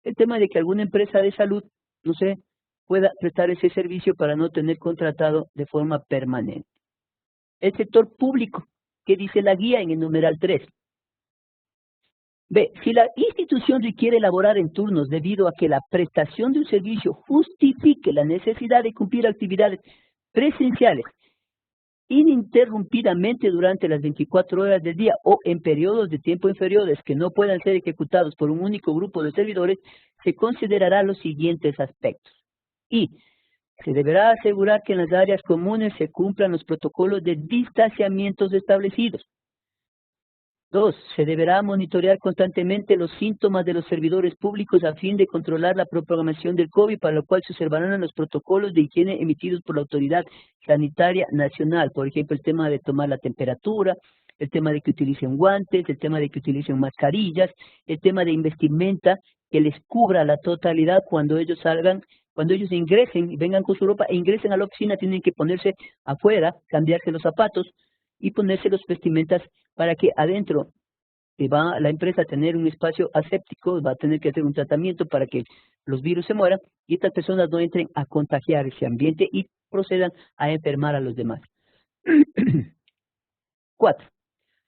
S1: el tema de que alguna empresa de salud, no sé, pueda prestar ese servicio para no tener contratado de forma permanente. El sector público, que dice la guía en el numeral 3. B. Si la institución requiere elaborar en turnos debido a que la prestación de un servicio justifique la necesidad de cumplir actividades presenciales ininterrumpidamente durante las 24 horas del día o en periodos de tiempo inferiores que no puedan ser ejecutados por un único grupo de servidores, se considerará los siguientes aspectos. Y se deberá asegurar que en las áreas comunes se cumplan los protocolos de distanciamientos establecidos. 2. Se deberá monitorear constantemente los síntomas de los servidores públicos a fin de controlar la propagación del COVID, para lo cual se observarán los protocolos de higiene emitidos por la Autoridad Sanitaria Nacional. Por ejemplo, el tema de tomar la temperatura, el tema de que utilicen guantes, el tema de que utilicen mascarillas, el tema de vestimenta que les cubra la totalidad cuando ellos salgan, cuando ellos ingresen y vengan con su ropa e ingresen a la oficina, tienen que ponerse afuera, cambiarse los zapatos y ponerse los vestimentas para que adentro va la empresa a tener un espacio aséptico, va a tener que hacer un tratamiento para que los virus se mueran y estas personas no entren a contagiar ese ambiente y procedan a enfermar a los demás. 4.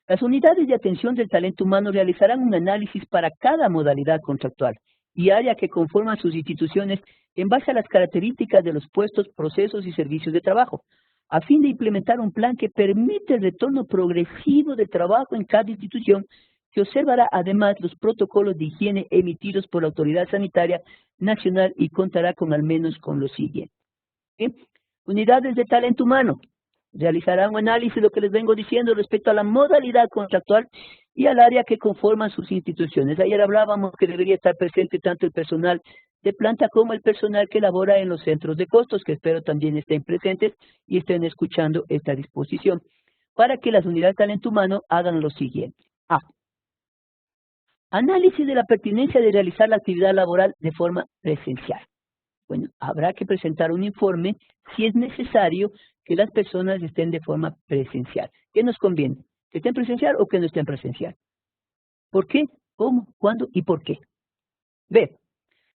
S1: Las unidades de atención del talento humano realizarán un análisis para cada modalidad contractual y área que conforman sus instituciones en base a las características de los puestos, procesos y servicios de trabajo, a fin de implementar un plan que permite el retorno progresivo del trabajo en cada institución, que observará además los protocolos de higiene emitidos por la Autoridad Sanitaria Nacional y contará con al menos con lo siguiente. ¿Bien? Unidades de talento humano realizarán un análisis de lo que les vengo diciendo respecto a la modalidad contractual y al área que conforman sus instituciones. Ayer hablábamos que debería estar presente tanto el personal de planta como el personal que labora en los centros de costos, que espero también estén presentes y estén escuchando esta disposición, para que las unidades de talento humano hagan lo siguiente. A. Análisis de la pertinencia de realizar la actividad laboral de forma presencial. Bueno, habrá que presentar un informe si es necesario que las personas estén de forma presencial. ¿Qué nos conviene? ¿Que estén presencial o que no estén presencial? ¿Por qué? ¿Cómo? ¿Cuándo? ¿Y por qué? B.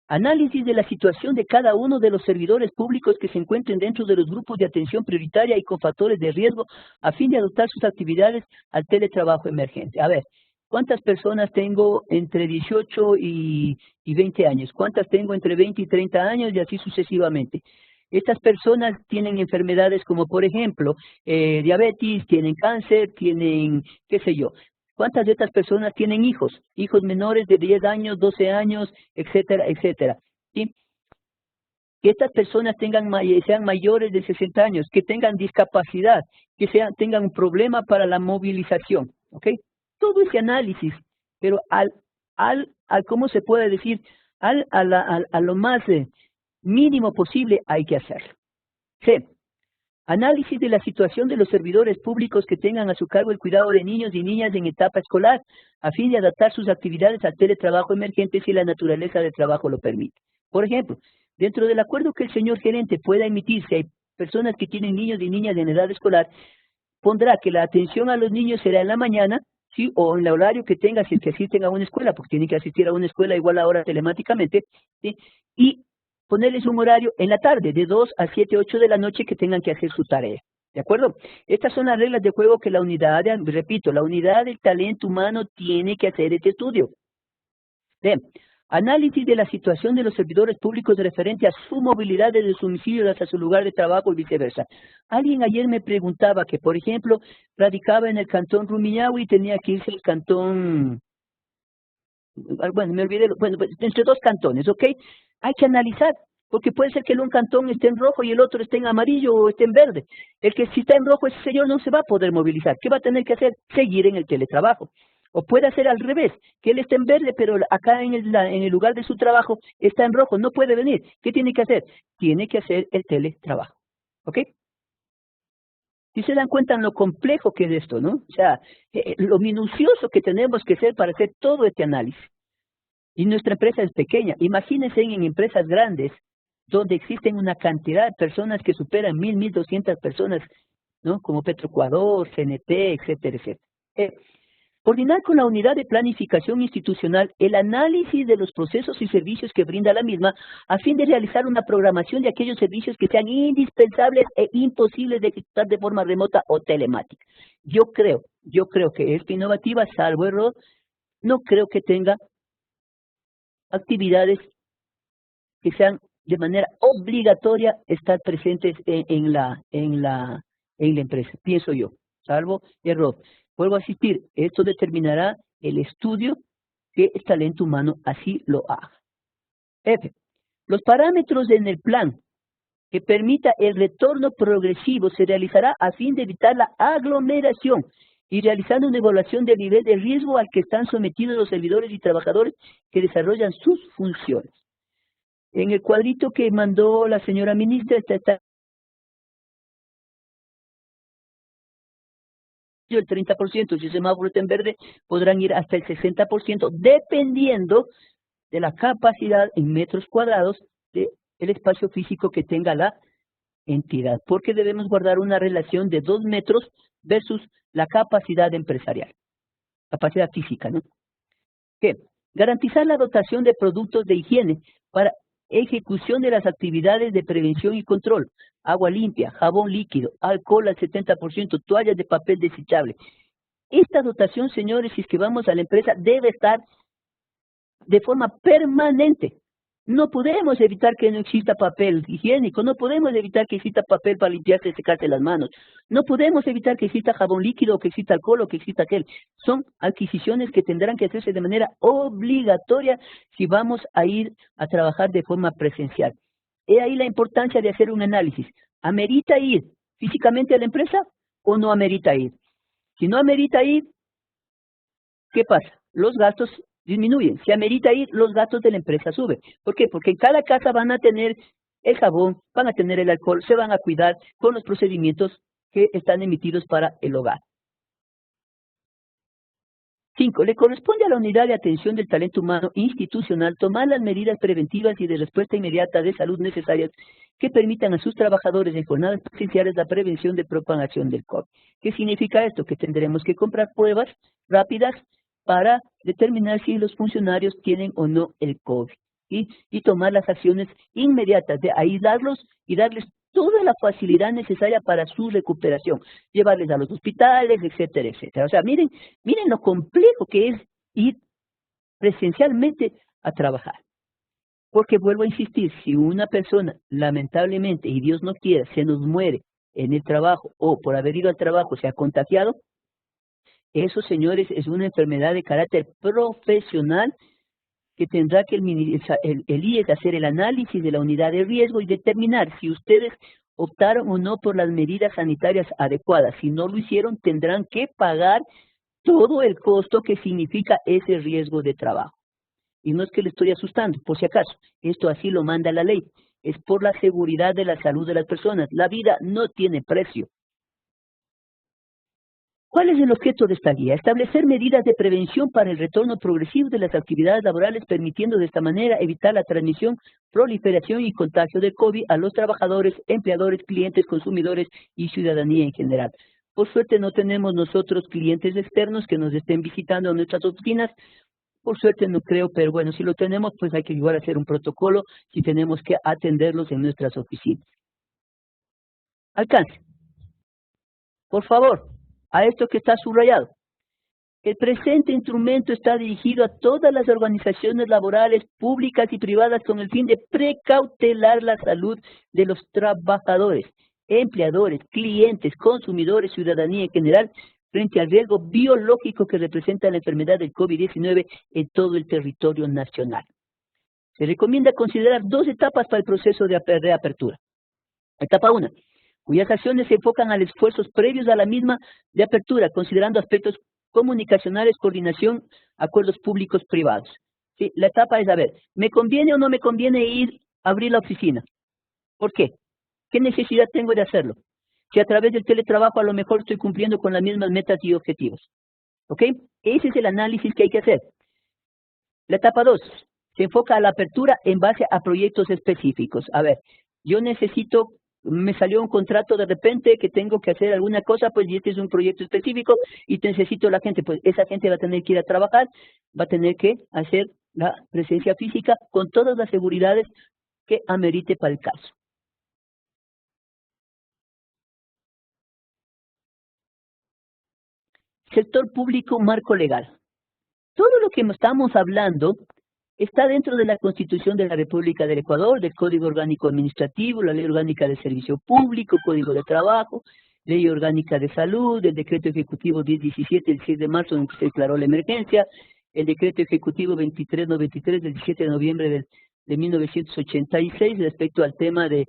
S1: Análisis de la situación de cada uno de los servidores públicos que se encuentren dentro de los grupos de atención prioritaria y con factores de riesgo a fin de adoptar sus actividades al teletrabajo emergente. A ver, ¿cuántas personas tengo entre 18 y 20 años? ¿Cuántas tengo entre 20 y 30 años? Y así sucesivamente. Estas personas tienen enfermedades como, por ejemplo, diabetes, tienen cáncer, tienen, qué sé yo. ¿Cuántas de estas personas tienen hijos? Hijos menores de 10 años, 12 años, etcétera, etcétera. ¿Sí? Que estas personas sean mayores de 60 años, que tengan discapacidad, que tengan un problema para la movilización. ¿Ok? Todo ese análisis, pero ¿cómo se puede decir? A lo más mínimo posible hay que hacerlo. C. Análisis de la situación de los servidores públicos que tengan a su cargo el cuidado de niños y niñas en etapa escolar, a fin de adaptar sus actividades al teletrabajo emergente si la naturaleza del trabajo lo permite. Por ejemplo, dentro del acuerdo que el señor gerente pueda emitir, si hay personas que tienen niños y niñas en edad escolar, pondrá que la atención a los niños será en la mañana, ¿sí? O en el horario que tenga, si es que asisten a una escuela, porque tienen que asistir a una escuela igual ahora telemáticamente, ¿sí? Y ponerles un horario en la tarde, de 2 a 7, 8 de la noche, que tengan que hacer su tarea. ¿De acuerdo? Estas son las reglas de juego que la unidad, repito, la unidad del talento humano tiene que hacer este estudio. Bien, análisis de la situación de los servidores públicos referente a su movilidad desde su domicilio hasta su lugar de trabajo y viceversa. Alguien ayer me preguntaba que, por ejemplo, radicaba en el cantón Rumiñahui y tenía que irse al cantón, bueno, me olvidé, bueno, pues, entre dos cantones, ¿ok? Hay que analizar Porque puede ser que un cantón esté en rojo y el otro esté en amarillo o esté en verde. El que si está en rojo, ese señor no se va a poder movilizar. ¿Qué va a tener que hacer? Seguir en el teletrabajo. O puede hacer al revés, que él esté en verde, pero acá en el lugar de su trabajo está en rojo, no puede venir. ¿Qué tiene que hacer? Tiene que hacer el teletrabajo. ¿Ok? Si se dan cuenta en lo complejo que es esto, ¿no? O sea, lo minucioso que tenemos que ser para hacer todo este análisis. Y nuestra empresa es pequeña. Imagínense en empresas grandes, donde existen una cantidad de personas que superan 1.200 personas, ¿no? Como Petroecuador, CNT, etcétera, etcétera. Coordinar con la unidad de planificación institucional el análisis de los procesos y servicios que brinda la misma a fin de realizar una programación de aquellos servicios que sean indispensables e imposibles de ejecutar de forma remota o telemática. Yo creo que esta innovativa, salvo error, no creo que tenga actividades que sean de manera obligatoria estar presentes en la empresa, pienso yo, salvo error. Vuelvo a asistir, esto determinará el estudio que el talento humano así lo haga. F. Los parámetros en el plan que permita el retorno progresivo se realizará a fin de evitar la aglomeración y realizando una evaluación del nivel de riesgo al que están sometidos los servidores y trabajadores que desarrollan sus funciones. En el cuadrito que mandó la señora ministra está el 30%, si el semáforo está en verde, podrán ir hasta el 60%, dependiendo de la capacidad en metros cuadrados del espacio físico que tenga la entidad, porque debemos guardar una relación de 2 metros versus la capacidad empresarial, capacidad física, ¿no? ¿Qué? Garantizar la dotación de productos de higiene para ejecución de las actividades de prevención y control, agua limpia, jabón líquido, alcohol al 70%, toallas de papel desechable. Esta dotación, señores, si es que vamos a la empresa, debe estar de forma permanente. No podemos evitar que no exista papel higiénico, no podemos evitar que exista papel para limpiarse y secarse las manos, no podemos evitar que exista jabón líquido, o que exista alcohol, o que exista gel. Son adquisiciones que tendrán que hacerse de manera obligatoria si vamos a ir a trabajar de forma presencial. He ahí la importancia de hacer un análisis. ¿Amerita ir físicamente a la empresa o no amerita ir? Si no amerita ir, ¿qué pasa? Los gastos disminuyen. Si amerita ir, los gastos de la empresa suben. ¿Por qué? Porque en cada casa van a tener el jabón, van a tener el alcohol, se van a cuidar con los procedimientos que están emitidos para el hogar. 5. Le corresponde a la unidad de atención del talento humano institucional tomar las medidas preventivas y de respuesta inmediata de salud necesarias que permitan a sus trabajadores en jornadas presenciales la prevención de propagación del COVID. ¿Qué significa esto? Que tendremos que comprar pruebas rápidas para determinar si los funcionarios tienen o no el COVID y tomar las acciones inmediatas de aislarlos y darles toda la facilidad necesaria para su recuperación, llevarles a los hospitales, etcétera, etcétera. O sea, miren lo complejo que es ir presencialmente a trabajar. Porque vuelvo a insistir, si una persona lamentablemente, y Dios no quiera, se nos muere en el trabajo o por haber ido al trabajo se ha contagiado, eso, señores, es una enfermedad de carácter profesional que tendrá que el IES hacer el análisis de la unidad de riesgo y determinar si ustedes optaron o no por las medidas sanitarias adecuadas. Si no lo hicieron, tendrán que pagar todo el costo que significa ese riesgo de trabajo. Y no es que le estoy asustando, por si acaso, esto así lo manda la ley. Es por la seguridad de la salud de las personas. La vida no tiene precio. ¿Cuál es el objeto de esta guía? Establecer medidas de prevención para el retorno progresivo de las actividades laborales, permitiendo de esta manera evitar la transmisión, proliferación y contagio de COVID a los trabajadores, empleadores, clientes, consumidores y ciudadanía en general. Por suerte no tenemos nosotros clientes externos que nos estén visitando en nuestras oficinas. Por suerte no creo, pero bueno, si lo tenemos, pues hay que igual hacer un protocolo si tenemos que atenderlos en nuestras oficinas. Alcance. Por favor. A esto que está subrayado. El presente instrumento está dirigido a todas las organizaciones laborales públicas y privadas con el fin de precautelar la salud de los trabajadores, empleadores, clientes, consumidores, ciudadanía en general, frente al riesgo biológico que representa la enfermedad del COVID-19 en todo el territorio nacional. Se recomienda considerar 2 etapas para el proceso de reapertura. Etapa 1, cuyas acciones se enfocan a los esfuerzos previos a la misma de apertura, considerando aspectos comunicacionales, coordinación, acuerdos públicos privados. ¿Sí? La etapa es, a ver, ¿me conviene o no me conviene abrir la oficina? ¿Por qué? ¿Qué necesidad tengo de hacerlo? Si a través del teletrabajo a lo mejor estoy cumpliendo con las mismas metas y objetivos. ¿Ok? Ese es el análisis que hay que hacer. La etapa 2 se enfoca a la apertura en base a proyectos específicos. A ver, yo necesito, me salió un contrato de repente que tengo que hacer alguna cosa, pues y este es un proyecto específico y necesito la gente, pues esa gente va a tener que ir a trabajar, va a tener que hacer la presencia física con todas las seguridades que amerite para el caso. Sector público, marco legal. Todo lo que estamos hablando está dentro de la Constitución de la República del Ecuador, del Código Orgánico Administrativo, la Ley Orgánica de Servicio Público, Código de Trabajo, Ley Orgánica de Salud, el Decreto Ejecutivo 1017 del 6 de marzo en que se declaró la emergencia, el Decreto Ejecutivo 2393 del 17 de noviembre de 1986 respecto al tema de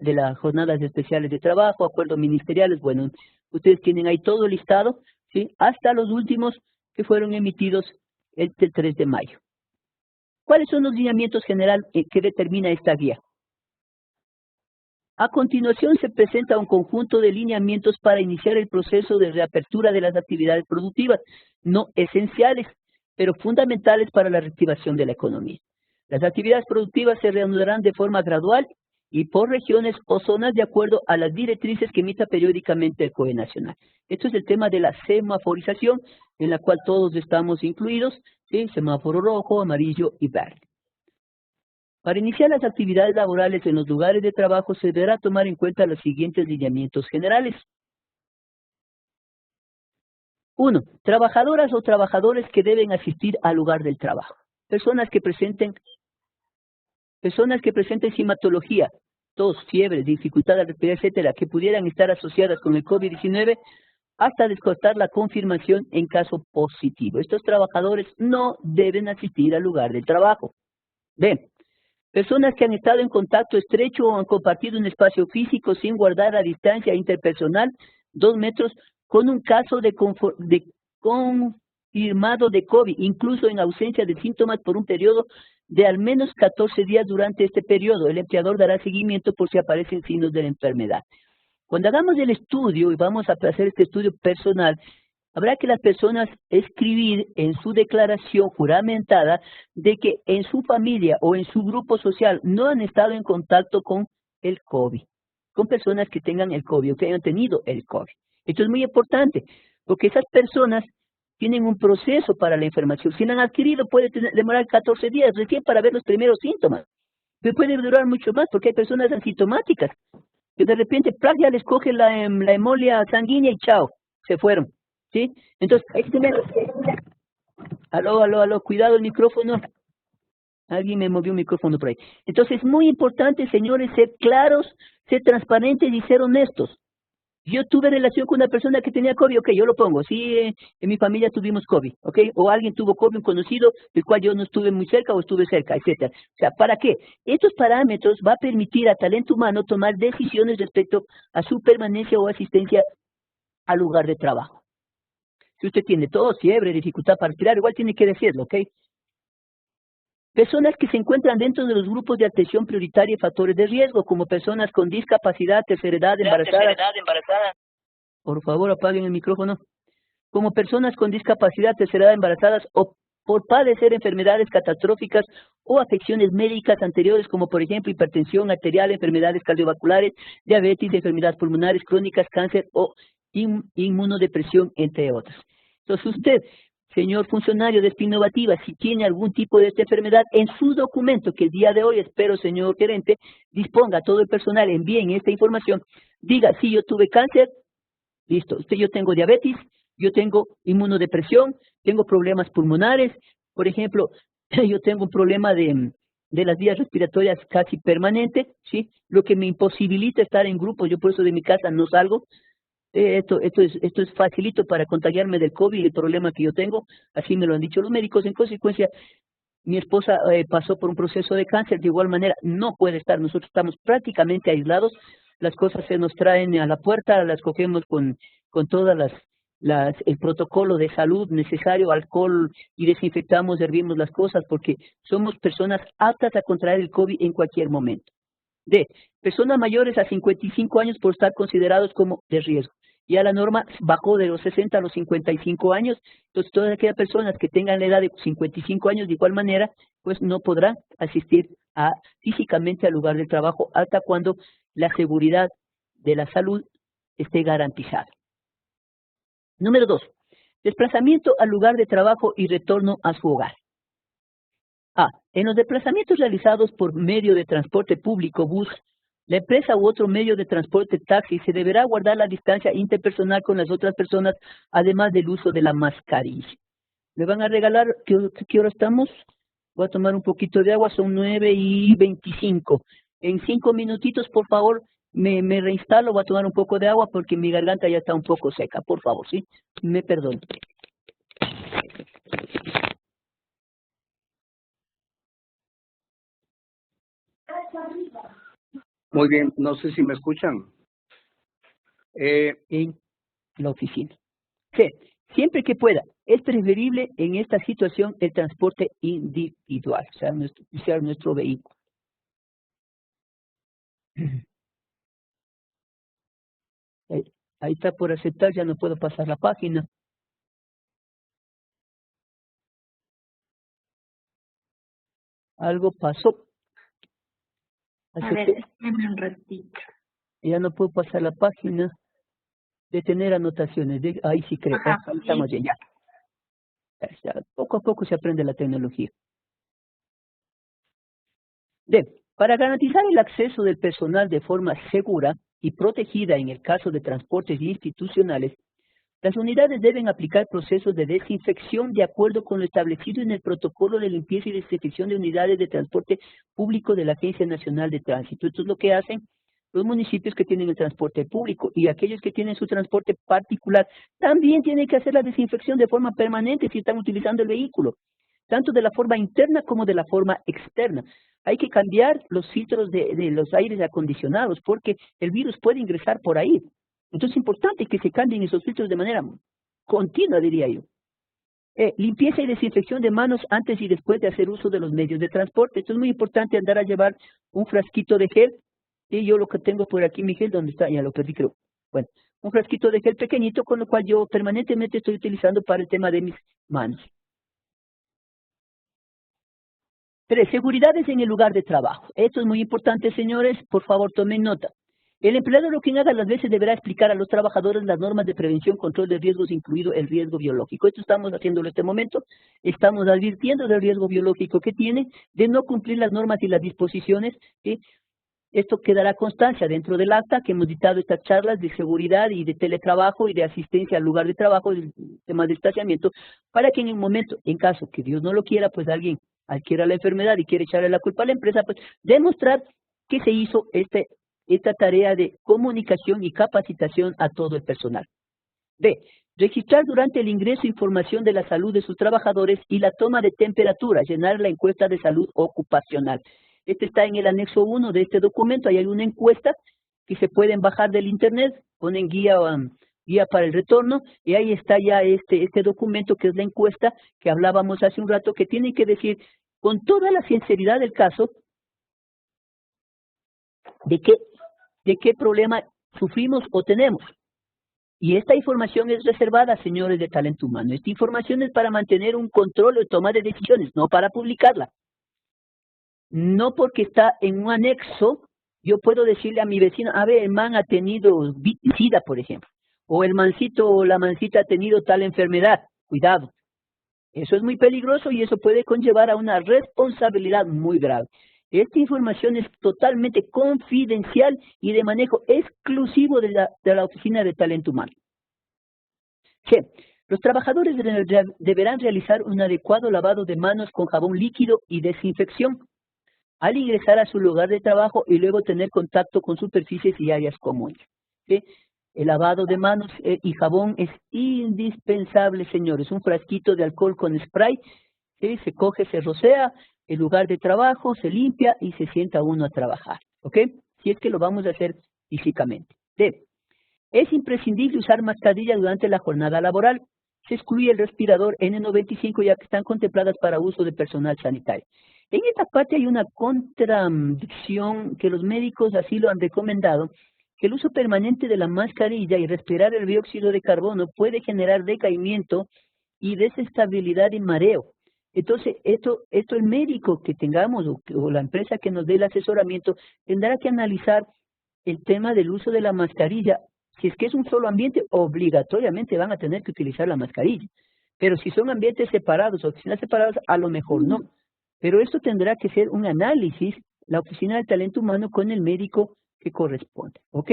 S1: las jornadas especiales de trabajo, acuerdos ministeriales. Bueno, ustedes tienen ahí todo listado, ¿sí? Hasta los últimos que fueron emitidos el 3 de mayo. ¿Cuáles son los lineamientos generales que determina esta guía? A continuación se presenta un conjunto de lineamientos para iniciar el proceso de reapertura de las actividades productivas, no esenciales, pero fundamentales para la reactivación de la economía. Las actividades productivas se reanudarán de forma gradual y por regiones o zonas de acuerdo a las directrices que emita periódicamente el COE nacional. Esto es el tema de la semaforización, en la cual todos estamos incluidos, ¿sí? Semáforo rojo, amarillo y verde. Para iniciar las actividades laborales en los lugares de trabajo se deberá tomar en cuenta los siguientes lineamientos generales. 1. Trabajadoras o trabajadores que deben asistir al lugar del trabajo. Personas que presenten sintomatología, tos, fiebre, dificultad al respirar, etcétera, que pudieran estar asociadas con el COVID-19 hasta descartar la confirmación en caso positivo. Estos trabajadores no deben asistir al lugar del trabajo. B. Personas que han estado en contacto estrecho o han compartido un espacio físico sin guardar la distancia interpersonal 2 metros con un caso de confirmado de COVID, incluso en ausencia de síntomas por un periodo de al menos 14 días durante este periodo. El empleador dará seguimiento por si aparecen signos de la enfermedad. Cuando hagamos el estudio, y vamos a hacer este estudio personal, habrá que las personas escribir en su declaración juramentada de que en su familia o en su grupo social no han estado en contacto con el COVID, con personas que tengan el COVID o que hayan tenido el COVID. Esto es muy importante, porque esas personas tienen un proceso para la enfermación. Si la han adquirido puede demorar 14 días recién para ver los primeros síntomas, pero puede durar mucho más porque hay personas asintomáticas que de repente ya les coge la hemolia sanguínea y chao, se fueron. ¿Sí? Entonces, aló, cuidado el micrófono. Alguien me movió un micrófono por ahí. Entonces, es muy importante, señores, ser claros, ser transparentes y ser honestos. Yo tuve relación con una persona que tenía COVID, ok, yo lo pongo. Sí, en mi familia tuvimos COVID, ok, o alguien tuvo COVID, un conocido, del cual yo no estuve muy cerca o estuve cerca, etcétera. O sea, ¿para qué? Estos parámetros va a permitir a talento humano tomar decisiones respecto a su permanencia o asistencia al lugar de trabajo. Si usted tiene tos, fiebre, dificultad para respirar, igual tiene que decirlo, ¿ok? Personas que se encuentran dentro de los grupos de atención prioritaria y factores de riesgo, como personas con discapacidad, tercera edad, embarazadas. Por favor, apaguen el micrófono. Como personas con discapacidad, tercera edad, embarazadas o por padecer enfermedades catastróficas o afecciones médicas anteriores, como por ejemplo hipertensión arterial, enfermedades cardiovasculares, diabetes, enfermedades pulmonares crónicas, cáncer o inmunodepresión, entre otras. Entonces usted, señor funcionario de Espinovativa, si tiene algún tipo de esta enfermedad, en su documento, que el día de hoy, espero, señor gerente, disponga a todo el personal, envíen esta información, diga, sí, yo tuve cáncer, listo, yo tengo diabetes, yo tengo inmunodepresión, tengo problemas pulmonares, por ejemplo, yo tengo un problema de las vías respiratorias casi permanente, ¿sí? Lo que me imposibilita estar en grupo, yo por eso de mi casa no salgo. Esto es facilito para contagiarme del COVID y el problema que yo tengo, así me lo han dicho los médicos. En consecuencia, Mi esposa pasó por un proceso de cáncer, de igual manera no puede estar. Nosotros estamos prácticamente aislados. Las cosas se nos traen a la puerta, las cogemos con todas el protocolo de salud necesario, alcohol, y desinfectamos, hervimos las cosas porque somos personas aptas a contraer el COVID en cualquier momento. D. Personas mayores a 55 años por estar considerados como de riesgo. Ya la norma bajó de los 60 a los 55 años, entonces todas aquellas personas que tengan la edad de 55 años de igual manera, pues no podrán asistir físicamente al lugar de trabajo hasta cuando la seguridad de la salud esté garantizada. Número 2. Desplazamiento al lugar de trabajo y retorno a su hogar. A. En los desplazamientos realizados por medio de transporte público, bus, la empresa u otro medio de transporte, taxi, se deberá guardar la distancia interpersonal con las otras personas, además del uso de la mascarilla. ¿Le van a regalar? ¿Qué hora estamos? Voy a tomar un poquito de agua, son 9:25. En 5 minutitos, por favor, me reinstalo, voy a tomar un poco de agua porque mi garganta ya está un poco seca, por favor, ¿sí? Me perdono.
S4: Muy bien, no sé si me escuchan.
S1: En la oficina. C. Siempre que pueda, es preferible en esta situación el transporte individual, o sea, nuestro vehículo. Ahí está por aceptar, ya no puedo pasar la página. Algo pasó.
S2: A ver, espérame un ratito.
S1: Ya no puedo pasar la página. Detener anotaciones. Ahí sí creo.
S2: Ajá,
S1: Ahí estamos bien, ya. Poco a poco se aprende la tecnología. D. Para garantizar el acceso del personal de forma segura y protegida en el caso de transportes institucionales, las unidades deben aplicar procesos de desinfección de acuerdo con lo establecido en el protocolo de limpieza y desinfección de unidades de transporte público de la Agencia Nacional de Tránsito. Esto es lo que hacen los municipios que tienen el transporte público, y aquellos que tienen su transporte particular también tienen que hacer la desinfección de forma permanente si están utilizando el vehículo, tanto de la forma interna como de la forma externa. Hay que cambiar los filtros de los aires acondicionados porque el virus puede ingresar por ahí. Entonces es importante que se cambien esos filtros de manera continua, diría yo. Limpieza y desinfección de manos antes y después de hacer uso de los medios de transporte. Esto es muy importante, andar a llevar un frasquito de gel. Y yo lo que tengo por aquí, mi gel, ¿dónde está? Ya lo perdí, creo. Bueno, un frasquito de gel pequeñito con lo cual yo permanentemente estoy utilizando para el tema de mis manos. 3. Seguridades en el lugar de trabajo. Esto es muy importante, señores. Por favor, tomen nota. El empleador, lo que haga las veces, deberá explicar a los trabajadores las normas de prevención, control de riesgos, incluido el riesgo biológico. Esto estamos haciéndolo en este momento. Estamos advirtiendo del riesgo biológico que tiene de no cumplir las normas y las disposiciones, ¿sí? Esto quedará constancia dentro del acta que hemos dictado estas charlas de seguridad y de teletrabajo y de asistencia al lugar de trabajo, del tema de distanciamiento, para que en un momento, en caso que Dios no lo quiera, pues alguien adquiera la enfermedad y quiere echarle la culpa a la empresa, pues demostrar que se hizo esta tarea de comunicación y capacitación a todo el personal. B. Registrar durante el ingreso información de la salud de sus trabajadores y la toma de temperatura, llenar la encuesta de salud ocupacional. Este está en el anexo 1 de este documento. Ahí hay una encuesta que se pueden bajar del internet, ponen guía para el retorno, y ahí está ya este documento que es la encuesta que hablábamos hace un rato, que tiene que decir con toda la sinceridad del caso de qué problema sufrimos o tenemos. Y esta información es reservada, señores de talento humano. Esta información es para mantener un control o toma de decisiones, no para publicarla. No porque está en un anexo, yo puedo decirle a mi vecino, a ver, el man ha tenido SIDA, por ejemplo, o el mancito o la mancita ha tenido tal enfermedad. Cuidado. Eso es muy peligroso y eso puede conllevar a una responsabilidad muy grave. Esta información es totalmente confidencial y de manejo exclusivo de la Oficina de Talento Humano. C. Los trabajadores deberán realizar un adecuado lavado de manos con jabón líquido y desinfección al ingresar a su lugar de trabajo y luego tener contacto con superficies y áreas comunes. ¿Sí? El lavado de manos y jabón es indispensable, señores. Un frasquito de alcohol con spray ¿sí? Se coge, se rocea el lugar de trabajo, se limpia y se sienta uno a trabajar, ¿ok? Si es que lo vamos a hacer físicamente. D. Es imprescindible usar mascarilla durante la jornada laboral. Se excluye el respirador N95 ya que están contempladas para uso de personal sanitario. En esta parte hay una contradicción que los médicos así lo han recomendado, que el uso permanente de la mascarilla y respirar el dióxido de carbono puede generar decaimiento y desestabilidad y mareo. Entonces, esto el médico que tengamos o la empresa que nos dé el asesoramiento tendrá que analizar el tema del uso de la mascarilla. Si es que es un solo ambiente, obligatoriamente van a tener que utilizar la mascarilla. Pero si son ambientes separados, oficinas separadas, a lo mejor no. Pero esto tendrá que ser un análisis, la oficina de talento humano con el médico que corresponde. ¿Ok?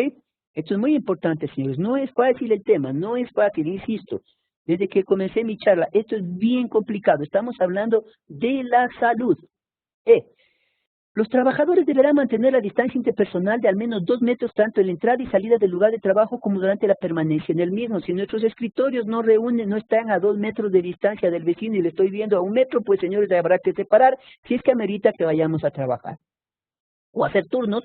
S1: Esto es muy importante, señores. No es fácil el tema, no es fácil, insisto. Desde que comencé mi charla, esto es bien complicado. Estamos hablando de la salud. Los trabajadores deberán mantener la distancia interpersonal de al menos 2 metros tanto en la entrada y salida del lugar de trabajo como durante la permanencia en el mismo. Si nuestros escritorios no están a 2 metros de distancia del vecino y le estoy viendo a 1 metro, pues señores, habrá que separar si es que amerita que vayamos a trabajar. O hacer turnos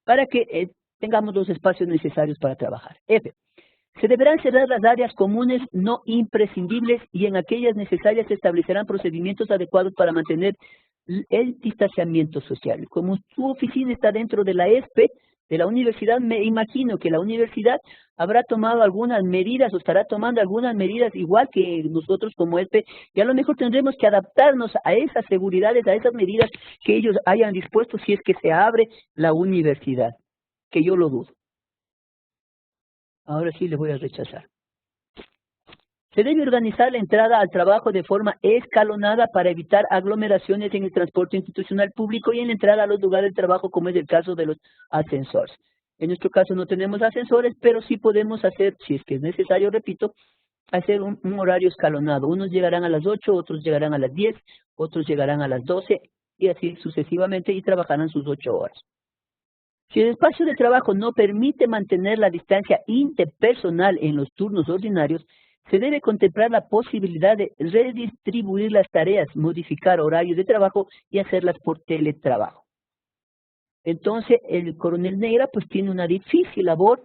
S1: para que tengamos los espacios necesarios para trabajar. F. Se deberán cerrar las áreas comunes no imprescindibles y en aquellas necesarias se establecerán procedimientos adecuados para mantener el distanciamiento social. Como su oficina está dentro de la ESPE, de la universidad, me imagino que la universidad habrá tomado algunas medidas o estará tomando algunas medidas igual que nosotros como ESPE, y a lo mejor tendremos que adaptarnos a esas seguridades, a esas medidas que ellos hayan dispuesto si es que se abre la universidad, que yo lo dudo. Ahora sí le voy a rechazar. Se debe organizar la entrada al trabajo de forma escalonada para evitar aglomeraciones en el transporte institucional público y en la entrada a los lugares de trabajo, como es el caso de los ascensores. En nuestro caso no tenemos ascensores, pero sí podemos hacer, si es que es necesario, repito, hacer un horario escalonado. Unos llegarán a las 8, otros llegarán a las 10, otros llegarán a las 12 y así sucesivamente y trabajarán sus 8 horas. Si el espacio de trabajo no permite mantener la distancia interpersonal en los turnos ordinarios, se debe contemplar la posibilidad de redistribuir las tareas, modificar horarios de trabajo y hacerlas por teletrabajo. Entonces, el coronel Negra pues tiene una difícil labor.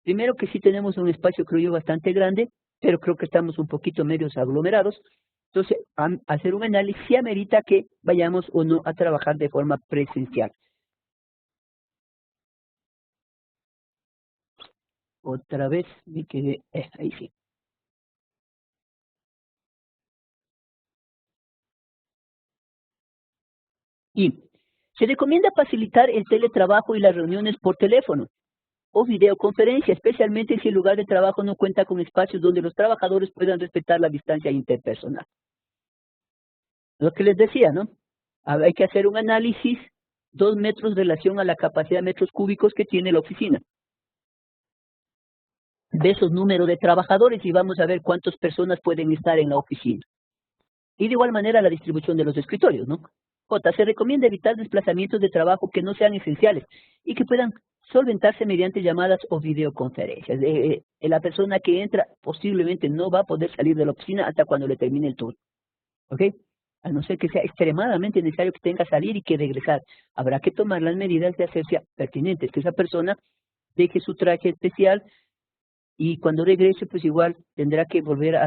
S1: Primero que sí tenemos un espacio, creo yo, bastante grande, pero creo que estamos un poquito medios aglomerados. Entonces, hacer un análisis si amerita que vayamos o no a trabajar de forma presencial. Otra vez me quedé, ahí sí. Y se recomienda facilitar el teletrabajo y las reuniones por teléfono o videoconferencia, especialmente si el lugar de trabajo no cuenta con espacios donde los trabajadores puedan respetar la distancia interpersonal. Lo que les decía, ¿no? Hay que hacer un análisis 2 metros en relación a la capacidad de metros cúbicos que tiene la oficina. De esos números de trabajadores y vamos a ver cuántas personas pueden estar en la oficina. Y de igual manera la distribución de los escritorios, ¿no? J. Se recomienda evitar desplazamientos de trabajo que no sean esenciales y que puedan solventarse mediante llamadas o videoconferencias. La persona que entra posiblemente no va a poder salir de la oficina hasta cuando le termine el turno. ¿Ok? A no ser que sea extremadamente necesario que tenga que salir y que regresar. Habrá que tomar las medidas de hacerse pertinentes, que esa persona deje su traje especial y cuando regrese, pues igual tendrá que volver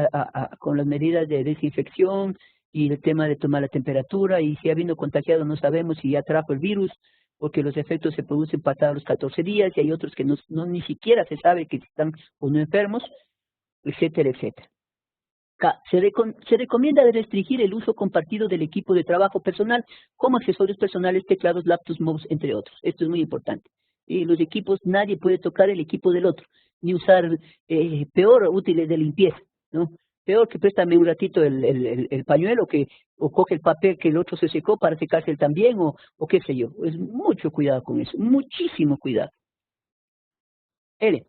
S1: con las medidas de desinfección y el tema de tomar la temperatura, y si ha habido contagiado no sabemos si ya trajo el virus, porque los efectos se producen pasados los 14 días, y hay otros que no ni siquiera se sabe que están o no enfermos, etcétera, etcétera. K. Se recomienda restringir el uso compartido del equipo de trabajo personal como accesorios personales, teclados, laptops, mouse, entre otros. Esto es muy importante. Y los equipos, nadie puede tocar el equipo del otro, ni usar peor útiles de limpieza, ¿no? Peor que préstame un ratito el pañuelo o coge el papel que el otro se secó para secarse él también o qué sé yo. Es mucho cuidado con eso, muchísimo cuidado. L.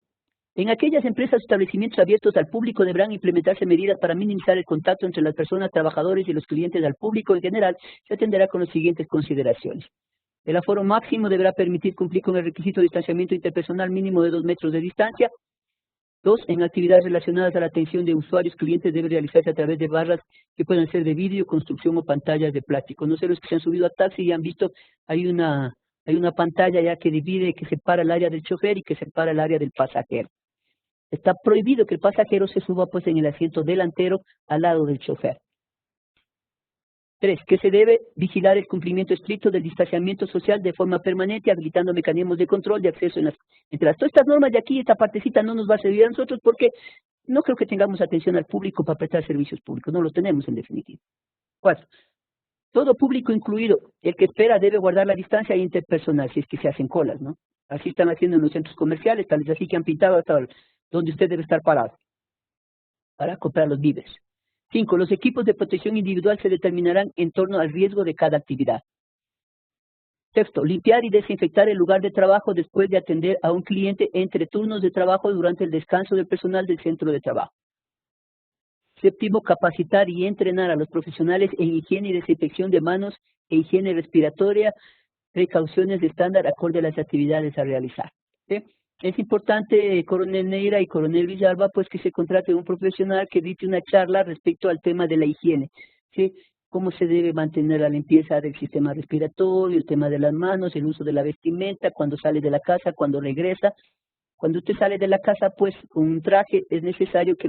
S1: En aquellas empresas o establecimientos abiertos al público deberán implementarse medidas para minimizar el contacto entre las personas, trabajadores y los clientes. Al público en general se atenderá con las siguientes consideraciones. El aforo máximo deberá permitir cumplir con el requisito de distanciamiento interpersonal mínimo de 2 metros de distancia. 2. En actividades relacionadas a la atención de usuarios, clientes debe realizarse a través de barras que puedan ser de vidrio, construcción o pantallas de plástico. No sé los que se han subido a taxi y han visto, hay una pantalla ya que divide, que separa el área del chofer y que separa el área del pasajero. Está prohibido que el pasajero se suba pues en el asiento delantero al lado del chofer. 3. Que se debe vigilar el cumplimiento estricto del distanciamiento social de forma permanente, habilitando mecanismos de control de acceso entre todas estas normas de aquí. Esta partecita no nos va a servir a nosotros porque no creo que tengamos atención al público para prestar servicios públicos, no los tenemos en definitiva. 4. Todo público incluido, el que espera debe guardar la distancia interpersonal si es que se hacen colas, ¿no? Así están haciendo en los centros comerciales, tal vez así que han pintado hasta donde usted debe estar parado para comprar los víveres. 5. Los equipos de protección individual se determinarán en torno al riesgo de cada actividad. 6. Limpiar y desinfectar el lugar de trabajo después de atender a un cliente entre turnos de trabajo durante el descanso del personal del centro de trabajo. 7. Capacitar y entrenar a los profesionales en higiene y desinfección de manos e higiene respiratoria, precauciones de estándar acorde a las actividades a realizar. ¿Sí? Es importante, coronel Neira y coronel Villalba, pues que se contrate un profesional que dicte una charla respecto al tema de la higiene, ¿sí? Cómo se debe mantener la limpieza del sistema respiratorio, el tema de las manos, el uso de la vestimenta, cuando sale de la casa, cuando regresa. Cuando usted sale de la casa, pues, con un traje, es necesario que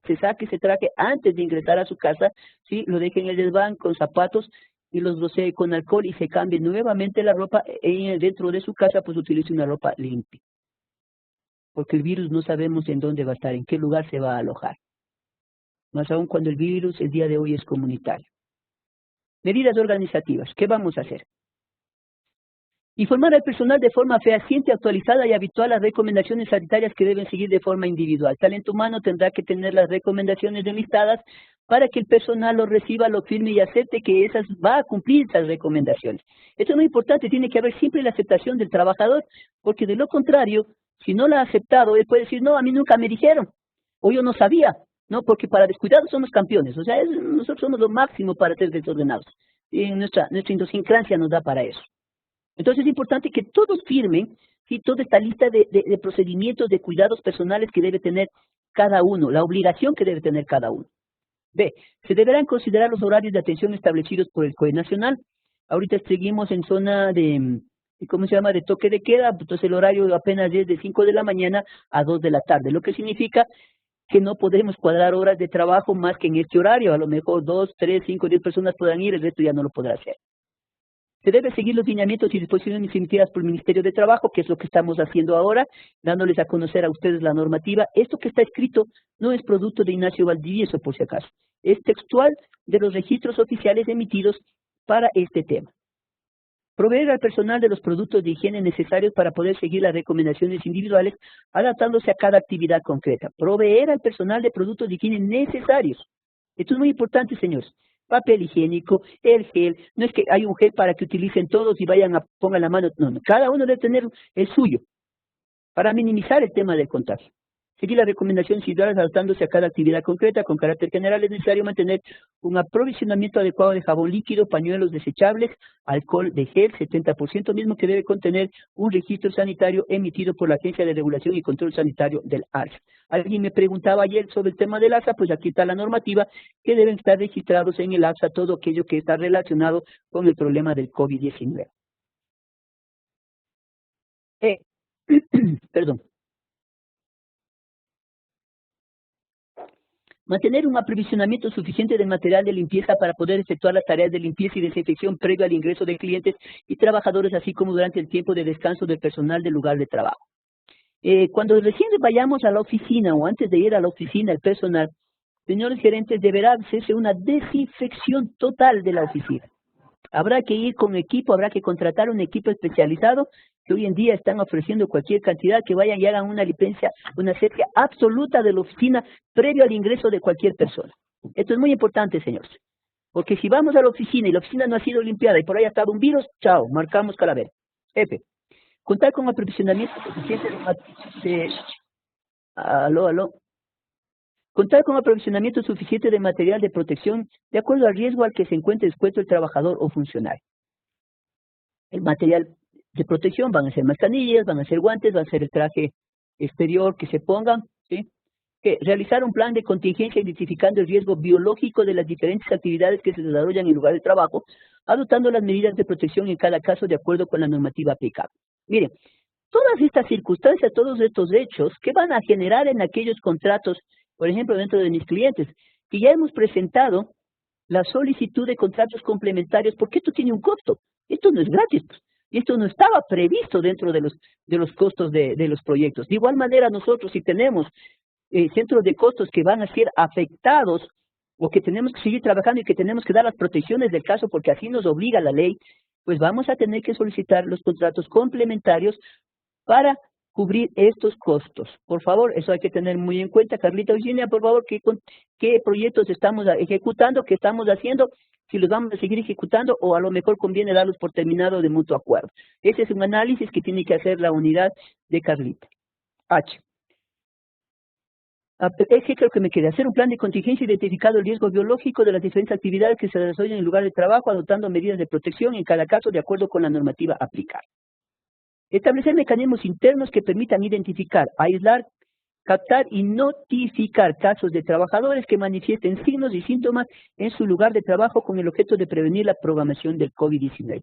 S1: se saque ese traje antes de ingresar a su casa, ¿sí? Lo deje en el desván con zapatos y los rocee con alcohol y se cambie nuevamente la ropa dentro de su casa, pues utilice una ropa limpia. Porque el virus no sabemos en dónde va a estar, en qué lugar se va a alojar. Más aún cuando el virus el día de hoy es comunitario. Medidas organizativas. ¿Qué vamos a hacer? Informar al personal de forma fehaciente, actualizada y habitual las recomendaciones sanitarias que deben seguir de forma individual. Talento humano tendrá que tener las recomendaciones enlistadas para que el personal lo reciba, lo firme y acepte que va a cumplir esas recomendaciones. Esto es muy importante, tiene que haber siempre la aceptación del trabajador, porque de lo contrario, si no la ha aceptado, él puede decir, no, a mí nunca me dijeron, o yo no sabía, ¿no? Porque para descuidados somos campeones, o sea, nosotros somos lo máximo para ser desordenados, y nuestra idiosincrasia nos da para eso. Entonces es importante que todos firmen, ¿sí? Toda esta lista de procedimientos, de cuidados personales que debe tener cada uno, la obligación que debe tener cada uno. B. Se deberán considerar los horarios de atención establecidos por el COE nacional. Ahorita seguimos en zona de toque de queda, entonces el horario apenas es de 5 de la mañana a 2 de la tarde, lo que significa que no podemos cuadrar horas de trabajo más que en este horario. A lo mejor 2, 3, 5, 10 personas podrán ir, el resto ya no lo podrá hacer. Se debe seguir los lineamientos y disposiciones emitidas por el Ministerio de Trabajo, que es lo que estamos haciendo ahora, dándoles a conocer a ustedes la normativa. Esto que está escrito no es producto de Ignacio Valdivieso, por si acaso. Es textual de los registros oficiales emitidos para este tema. Proveer al personal de los productos de higiene necesarios para poder seguir las recomendaciones individuales, adaptándose a cada actividad concreta. Proveer al personal de productos de higiene necesarios. Esto es muy importante, señores. Papel higiénico, el gel, no es que hay un gel para que utilicen todos y pongan la mano, no, cada uno debe tener el suyo, para minimizar el tema del contagio. Seguir las recomendaciones individuales adaptándose a cada actividad concreta. Con carácter general es necesario mantener un aprovisionamiento adecuado de jabón líquido, pañuelos desechables, alcohol de gel, 70%, mismo que debe contener un registro sanitario emitido por la Agencia de Regulación y Control Sanitario del ARSA. Alguien me preguntaba ayer sobre el tema del ARSA, pues aquí está la normativa que deben estar registrados en el ARSA todo aquello que está relacionado con el problema del COVID-19. Perdón. Mantener un aprovisionamiento suficiente de material de limpieza para poder efectuar las tareas de limpieza y desinfección previo al ingreso de clientes y trabajadores, así como durante el tiempo de descanso del personal del lugar de trabajo. Cuando recién vayamos a la oficina o antes de ir a la oficina, el personal, señores gerentes, deberá hacerse una desinfección total de la oficina. Habrá que ir con equipo, habrá que contratar un equipo especializado que hoy en día están ofreciendo cualquier cantidad, que vayan y hagan una limpieza, una asepsia absoluta de la oficina previo al ingreso de cualquier persona. Esto es muy importante, señores, porque si vamos a la oficina y la oficina no ha sido limpiada y por ahí ha estado un virus, chao, marcamos calavera. F. Contar con aprovisionamiento suficiente Contar con aprovisionamiento suficiente de material de protección de acuerdo al riesgo al que se encuentre expuesto el trabajador o funcionario. El material de protección van a ser mascarillas, van a ser guantes, van a ser el traje exterior que se pongan, ¿sí? Que realizar un plan de contingencia identificando el riesgo biológico de las diferentes actividades que se desarrollan en el lugar de trabajo, adoptando las medidas de protección en cada caso de acuerdo con la normativa aplicable. Miren, todas estas circunstancias, todos estos hechos, ¿qué van a generar en aquellos contratos, por ejemplo, dentro de mis clientes? Que ya hemos presentado la solicitud de contratos complementarios, porque esto tiene un costo. Esto no es gratis, pues. Y esto no estaba previsto dentro de los costos de los proyectos. De igual manera, nosotros si tenemos centros de costos que van a ser afectados o que tenemos que seguir trabajando y que tenemos que dar las protecciones del caso porque así nos obliga la ley, pues vamos a tener que solicitar los contratos complementarios para cubrir estos costos. Por favor, eso hay que tener muy en cuenta. Carlita Eugenia, por favor, ¿qué proyectos estamos ejecutando, qué estamos haciendo, si los vamos a seguir ejecutando o a lo mejor conviene darlos por terminado de mutuo acuerdo? Ese es un análisis que tiene que hacer la unidad de Carlita. H. Eje, creo que me queda hacer un plan de contingencia identificado el riesgo biológico de las diferentes actividades que se desarrollan en el lugar de trabajo, adoptando medidas de protección en cada caso de acuerdo con la normativa aplicable. Establecer mecanismos internos que permitan identificar, aislar, captar y notificar casos de trabajadores que manifiesten signos y síntomas en su lugar de trabajo con el objeto de prevenir la propagación del COVID-19.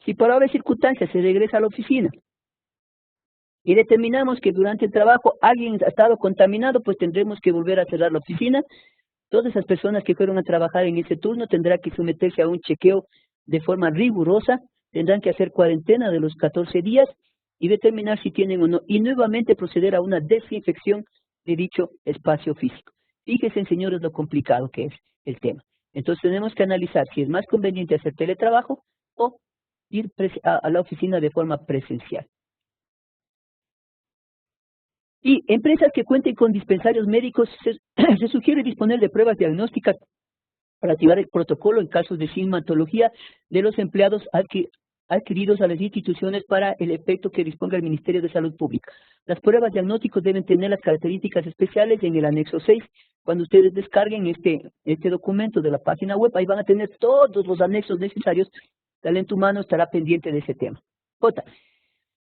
S1: Si por obras circunstancias se regresa a la oficina y determinamos que durante el trabajo alguien ha estado contaminado, pues tendremos que volver a cerrar la oficina. Todas esas personas que fueron a trabajar en ese turno tendrán que someterse a un chequeo de forma rigurosa, tendrán que hacer cuarentena de los 14 días y determinar si tienen o no, y nuevamente proceder a una desinfección de dicho espacio físico. Fíjense, señores, lo complicado que es el tema. Entonces tenemos que analizar si es más conveniente hacer teletrabajo o ir a la oficina de forma presencial. Y empresas que cuenten con dispensarios médicos, se sugiere disponer de pruebas diagnósticas para activar el protocolo en casos de sintomatología de los empleados adquiridos a las instituciones para el efecto que disponga el Ministerio de Salud Pública. Las pruebas diagnósticas deben tener las características especiales en el anexo 6. Cuando ustedes descarguen este documento de la página web, ahí van a tener todos los anexos necesarios. Talento Humano estará pendiente de ese tema. J.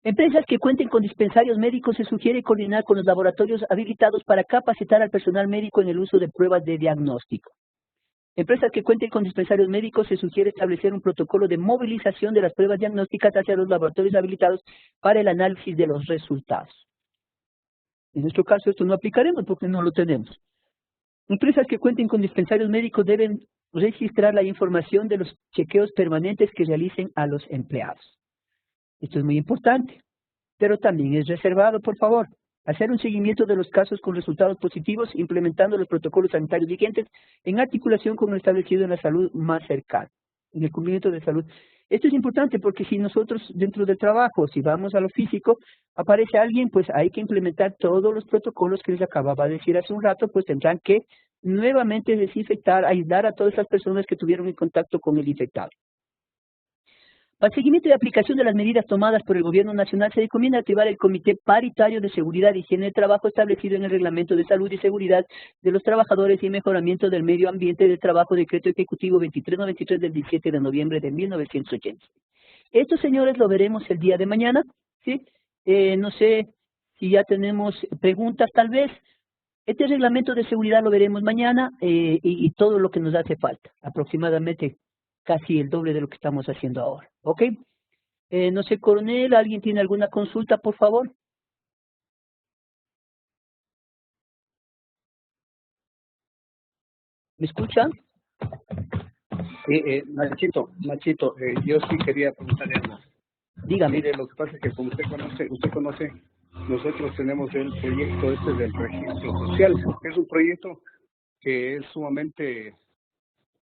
S1: Empresas que cuenten con dispensarios médicos se sugiere coordinar con los laboratorios habilitados para capacitar al personal médico en el uso de pruebas de diagnóstico. Empresas que cuenten con dispensarios médicos se sugiere establecer un protocolo de movilización de las pruebas diagnósticas hacia los laboratorios habilitados para el análisis de los resultados. En nuestro caso esto no aplicaremos porque no lo tenemos. Empresas que cuenten con dispensarios médicos deben registrar la información de los chequeos permanentes que realicen a los empleados. Esto es muy importante, pero también es reservado, por favor. Hacer un seguimiento de los casos con resultados positivos, implementando los protocolos sanitarios vigentes en articulación con lo establecido en la salud más cercana, en el cumplimiento de salud. Esto es importante porque si nosotros dentro del trabajo, si vamos a lo físico, aparece alguien, pues hay que implementar todos los protocolos que les acababa de decir hace un rato, pues tendrán que nuevamente desinfectar, aislar a todas esas personas que tuvieron en contacto con el infectado. Para el seguimiento y aplicación de las medidas tomadas por el Gobierno Nacional, se recomienda activar el Comité Paritario de Seguridad y Higiene de Trabajo establecido en el Reglamento de Salud y Seguridad de los Trabajadores y Mejoramiento del Medio Ambiente de Trabajo, Decreto Ejecutivo 2393 del 17 de noviembre de 1980. Esto, señores, lo veremos el día de mañana, ¿sí? No sé si ya tenemos preguntas, tal vez. Este reglamento de seguridad lo veremos mañana y todo lo que nos hace falta, aproximadamente casi el doble de lo que estamos haciendo ahora, ¿ok? No sé, coronel, ¿alguien tiene alguna consulta, por favor? ¿Me escuchan?
S4: Nachito, yo sí quería preguntarle algo.
S1: Dígame.
S4: Mire, lo que pasa es que como usted conoce, nosotros tenemos el proyecto del registro social. Es un proyecto que es sumamente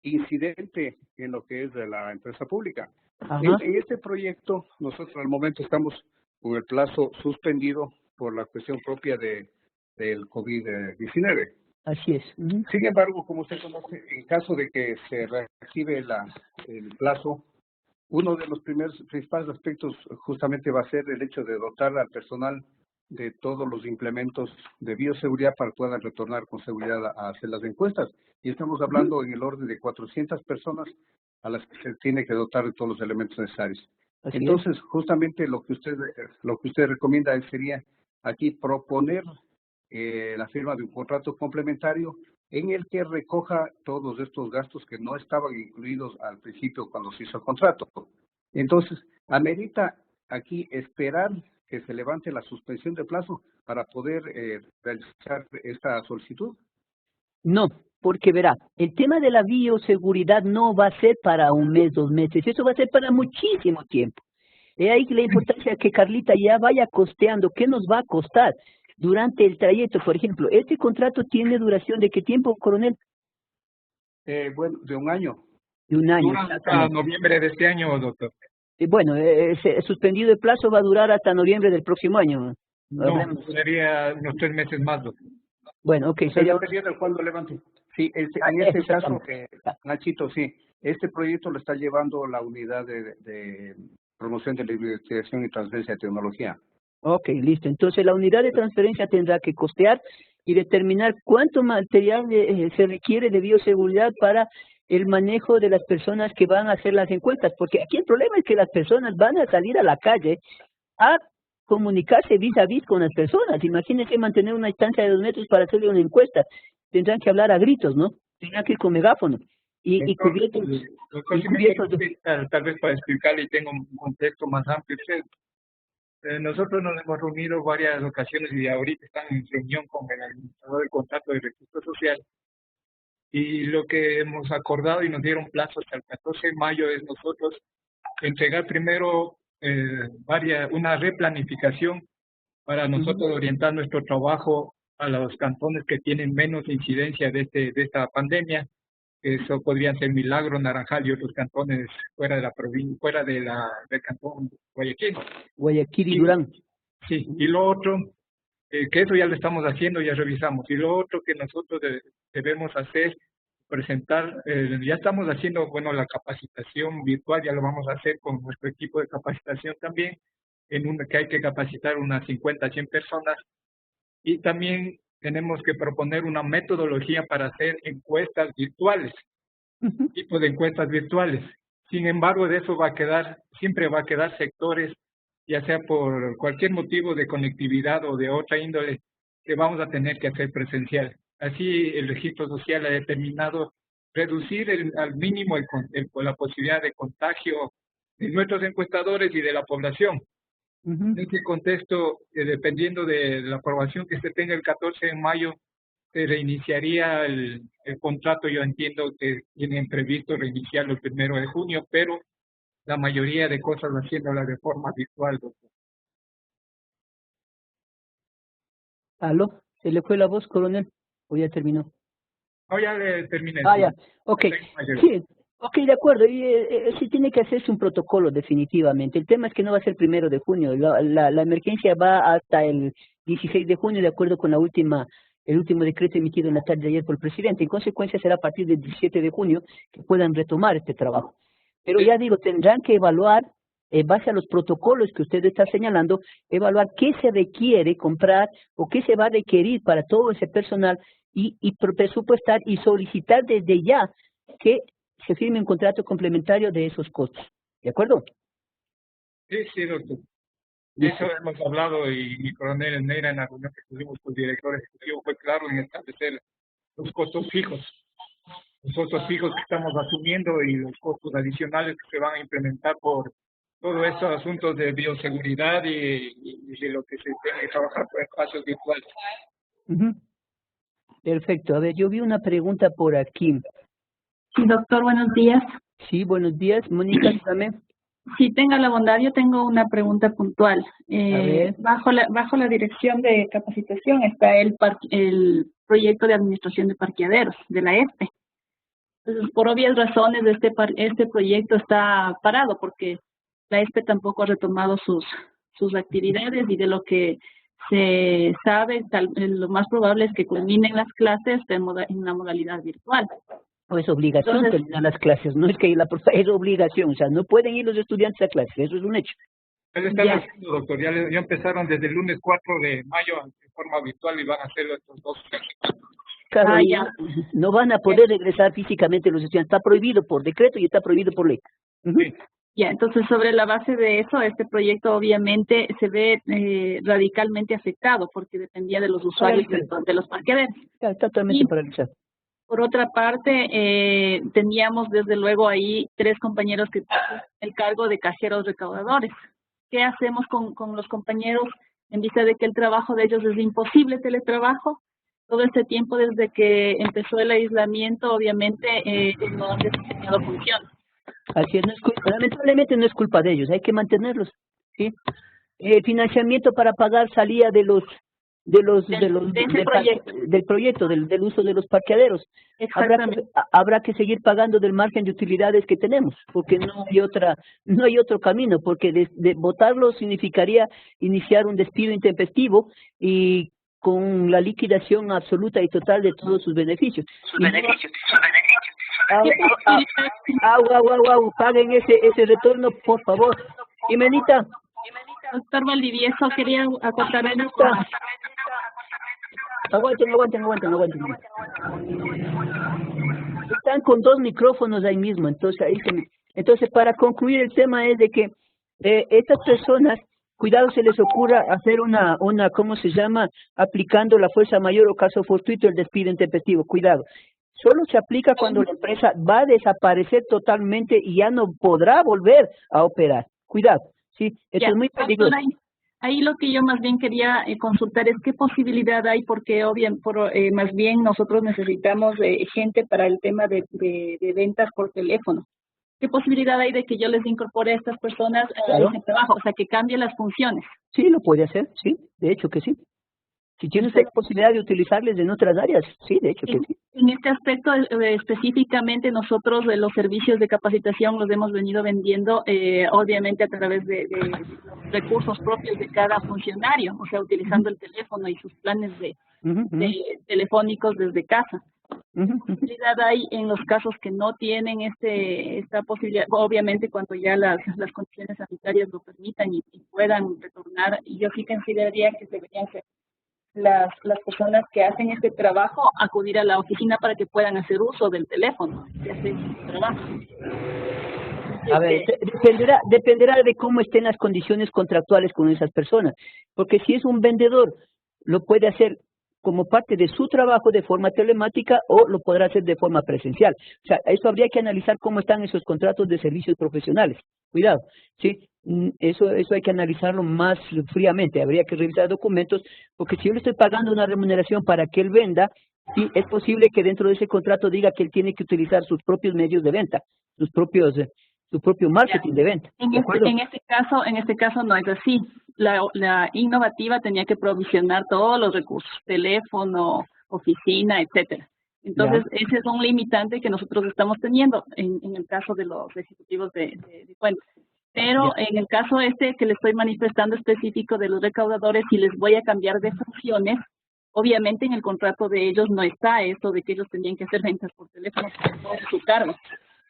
S4: incidente en lo que es de la empresa pública. En este proyecto, nosotros al momento estamos con el plazo suspendido por la cuestión propia del COVID-19.
S1: Así es.
S4: Sin embargo, como usted conoce, en caso de que se reactive el plazo, uno de los principales aspectos justamente va a ser el hecho de dotar al personal de todos los implementos de bioseguridad para que puedan retornar con seguridad a hacer las encuestas. Y estamos hablando en el orden de 400 personas a las que se tiene que dotar de todos los elementos necesarios. Entonces, justamente lo que usted recomienda sería aquí proponer la firma de un contrato complementario en el que recoja todos estos gastos que no estaban incluidos al principio cuando se hizo el contrato. Entonces, amerita aquí esperar que se levante la suspensión de plazo para poder realizar esta solicitud.
S1: No, porque verá, el tema de la bioseguridad no va a ser para un mes, 2 meses, eso va a ser para muchísimo tiempo. Es ahí la importancia de que Carlita ya vaya costeando qué nos va a costar durante el trayecto. Por ejemplo, ¿este contrato tiene duración de qué tiempo, coronel?
S4: Bueno, de 1 año.
S1: De 1 año.
S3: Dura hasta noviembre de este año, doctor.
S1: Bueno, suspendido el plazo va a durar hasta noviembre del próximo año.
S3: No, sería unos 3 meses más, doctor.
S1: Bueno, ok. Sería...
S4: Dependiendo de cuándo levante. Sí, en este caso, Nachito, sí, este proyecto lo está llevando la unidad de promoción de la investigación y transferencia de tecnología.
S1: Ok, listo. Entonces la unidad de transferencia tendrá que costear y determinar cuánto material se requiere de bioseguridad para el manejo de las personas que van a hacer las encuestas, porque aquí el problema es que las personas van a salir a la calle a comunicarse vis a vis con las personas. Imagínense mantener una distancia de 2 metros para hacerle una encuesta. Tendrán que hablar a gritos, ¿no? Tendrán que ir con megáfono. Y cubiertos.
S3: Doctor, si me permite, tal vez para explicarle y tengo un contexto más amplio. Nosotros nos hemos reunido varias ocasiones y ahorita están en reunión con el administrador del contrato de registro social. Y lo que hemos acordado y nos dieron plazo hasta el 14 de mayo es nosotros entregar primero una replanificación para nosotros orientar nuestro trabajo a los cantones que tienen menos incidencia de esta pandemia. Eso podrían ser Milagro, Naranjal y otros cantones fuera de la provincia, fuera del cantón Guayaquil.
S1: Guayaquil y Durán.
S3: Sí, y lo otro, que eso ya lo estamos haciendo, ya revisamos. Y lo otro que nosotros debemos hacer, presentar, ya estamos haciendo, bueno, la capacitación virtual, ya lo vamos a hacer con nuestro equipo de capacitación también, que hay que capacitar unas 50, 100 personas. Y también tenemos que proponer una metodología para hacer encuestas virtuales, tipo de encuestas virtuales. Sin embargo, de eso siempre va a quedar sectores, ya sea por cualquier motivo de conectividad o de otra índole, que vamos a tener que hacer presencial. Así, el registro social ha determinado reducir al mínimo la posibilidad de contagio de nuestros encuestadores y de la población. En este contexto, dependiendo de la aprobación que se tenga el 14 de mayo, se reiniciaría el contrato. Yo entiendo que tienen previsto reiniciarlo el 1 de junio, pero la mayoría de cosas haciéndola de forma virtual, doctor.
S1: ¿Aló? ¿Se le fue la voz, coronel? ¿O ya terminó?
S3: No, ya terminé.
S1: Ya. Ok. Sí. Ok, de acuerdo. Y sí tiene que hacerse un protocolo definitivamente. El tema es que no va a ser 1 de junio. La emergencia va hasta el 16 de junio, de acuerdo con el último decreto emitido en la tarde de ayer por el presidente. En consecuencia, será a partir del 17 de junio que puedan retomar este trabajo. Pero ya digo, tendrán que evaluar, en base a los protocolos que usted está señalando, evaluar qué se requiere comprar o qué se va a requerir para todo ese personal y presupuestar y solicitar desde ya que se firme un contrato complementario de esos costos. ¿De acuerdo?
S3: Sí, doctor. De eso hemos hablado y mi coronel Neira en la reunión que tuvimos con el director ejecutivo fue claro en establecer los costos fijos. Los costos fijos que estamos asumiendo y los costos adicionales que se van a implementar por todos estos asuntos de bioseguridad y de lo que se tiene que trabajar por espacios virtuales.
S1: Perfecto. A ver, yo vi una pregunta por aquí.
S5: Sí, doctor, buenos días.
S1: Sí, buenos días. Mónica, dígame.
S5: Si tenga la bondad, yo tengo una pregunta puntual. Bajo la dirección de capacitación está el proyecto de administración de parqueaderos de la ESPE. Entonces, por obvias razones, este proyecto está parado porque la ESPE tampoco ha retomado sus actividades y de lo que se sabe, lo más probable es que culminen las clases en una modalidad virtual.
S1: No es obligación terminar las clases, no es que es obligación, o sea, no pueden ir los estudiantes a clases, eso es un hecho.
S3: Ya lo están haciendo, doctor, ya empezaron desde el lunes 4 de mayo en forma virtual y van a hacerlo estos 2 meses.
S1: Claro, no van a poder regresar físicamente los estudiantes, está prohibido por decreto y está prohibido por ley.
S3: Sí.
S5: Ya, entonces sobre la base de eso, este proyecto obviamente se ve radicalmente afectado porque dependía de los usuarios de los parqueaderos.
S1: Está totalmente
S5: Y
S1: paralizado.
S5: por otra parte, teníamos desde luego ahí 3 compañeros que tienen el cargo de cajeros recaudadores. ¿Qué hacemos con los compañeros en vista de que el trabajo de ellos es imposible, teletrabajo? Todo este tiempo desde que empezó el aislamiento, obviamente, no han desempeñado funciones.
S1: Así es, lamentablemente no es culpa de ellos, hay que mantenerlos, ¿sí? El financiamiento para pagar salía del proyecto, del uso de los parqueaderos.
S5: Exactamente.
S1: Habrá que seguir pagando del margen de utilidades que tenemos, porque no hay otro camino, porque de votarlo significaría iniciar un despido intempestivo y con la liquidación absoluta y total de todos sus beneficios. Paguen ese retorno, por favor. Jimenita.
S5: Doctor Valdivieso, quería acotar una
S1: cosa. Aguanten. Están con 2 micrófonos ahí mismo, entonces para concluir el tema es de que estas personas, cuidado se les ocurra hacer una ¿cómo se llama? Aplicando la fuerza mayor o caso fortuito el despido intempestivo, cuidado. Solo se aplica cuando la empresa va a desaparecer totalmente y ya no podrá volver a operar. Cuidado, sí, esto es muy peligroso.
S5: Ahí lo que yo más bien quería consultar es qué posibilidad hay, porque más bien nosotros necesitamos gente para el tema de ventas por teléfono. ¿Qué posibilidad hay de que yo les incorpore a estas personas a ese trabajo? O sea, que cambie las funciones.
S1: Sí, lo puede hacer, sí, de hecho que sí. Si tiene usted la posibilidad de utilizarles en otras áreas, sí, de hecho que sí.
S5: En este aspecto, específicamente nosotros los servicios de capacitación los hemos venido vendiendo, obviamente a través de los recursos propios de cada funcionario, o sea, utilizando el teléfono y sus planes de telefónicos desde casa. ¿Qué posibilidad hay en los casos que no tienen esta posibilidad? Obviamente cuando ya las condiciones sanitarias lo permitan y puedan retornar, yo sí consideraría que deberían ser las personas que hacen este trabajo acudir a la oficina para que puedan hacer uso del teléfono y hacer su trabajo.
S1: A ver, dependerá de cómo estén las condiciones contractuales con esas personas, porque si es un vendedor, lo puede hacer como parte de su trabajo de forma telemática o lo podrá hacer de forma presencial. O sea, eso habría que analizar cómo están esos contratos de servicios profesionales. Cuidado, ¿sí? Eso hay que analizarlo más fríamente. Habría que revisar documentos, porque si yo le estoy pagando una remuneración para que él venda, sí, es posible que dentro de ese contrato diga que él tiene que utilizar sus propios medios de venta, su propio marketing de venta.
S5: En este caso no es así. La innovativa tenía que provisionar todos los recursos, teléfono, oficina, etcétera. Entonces, ese es un limitante que nosotros estamos teniendo en el caso de los ejecutivos de cuentas. Pero en el caso que le estoy manifestando específico de los recaudadores, si les voy a cambiar de funciones, obviamente en el contrato de ellos no está eso de que ellos tenían que hacer ventas por teléfono por su cargo.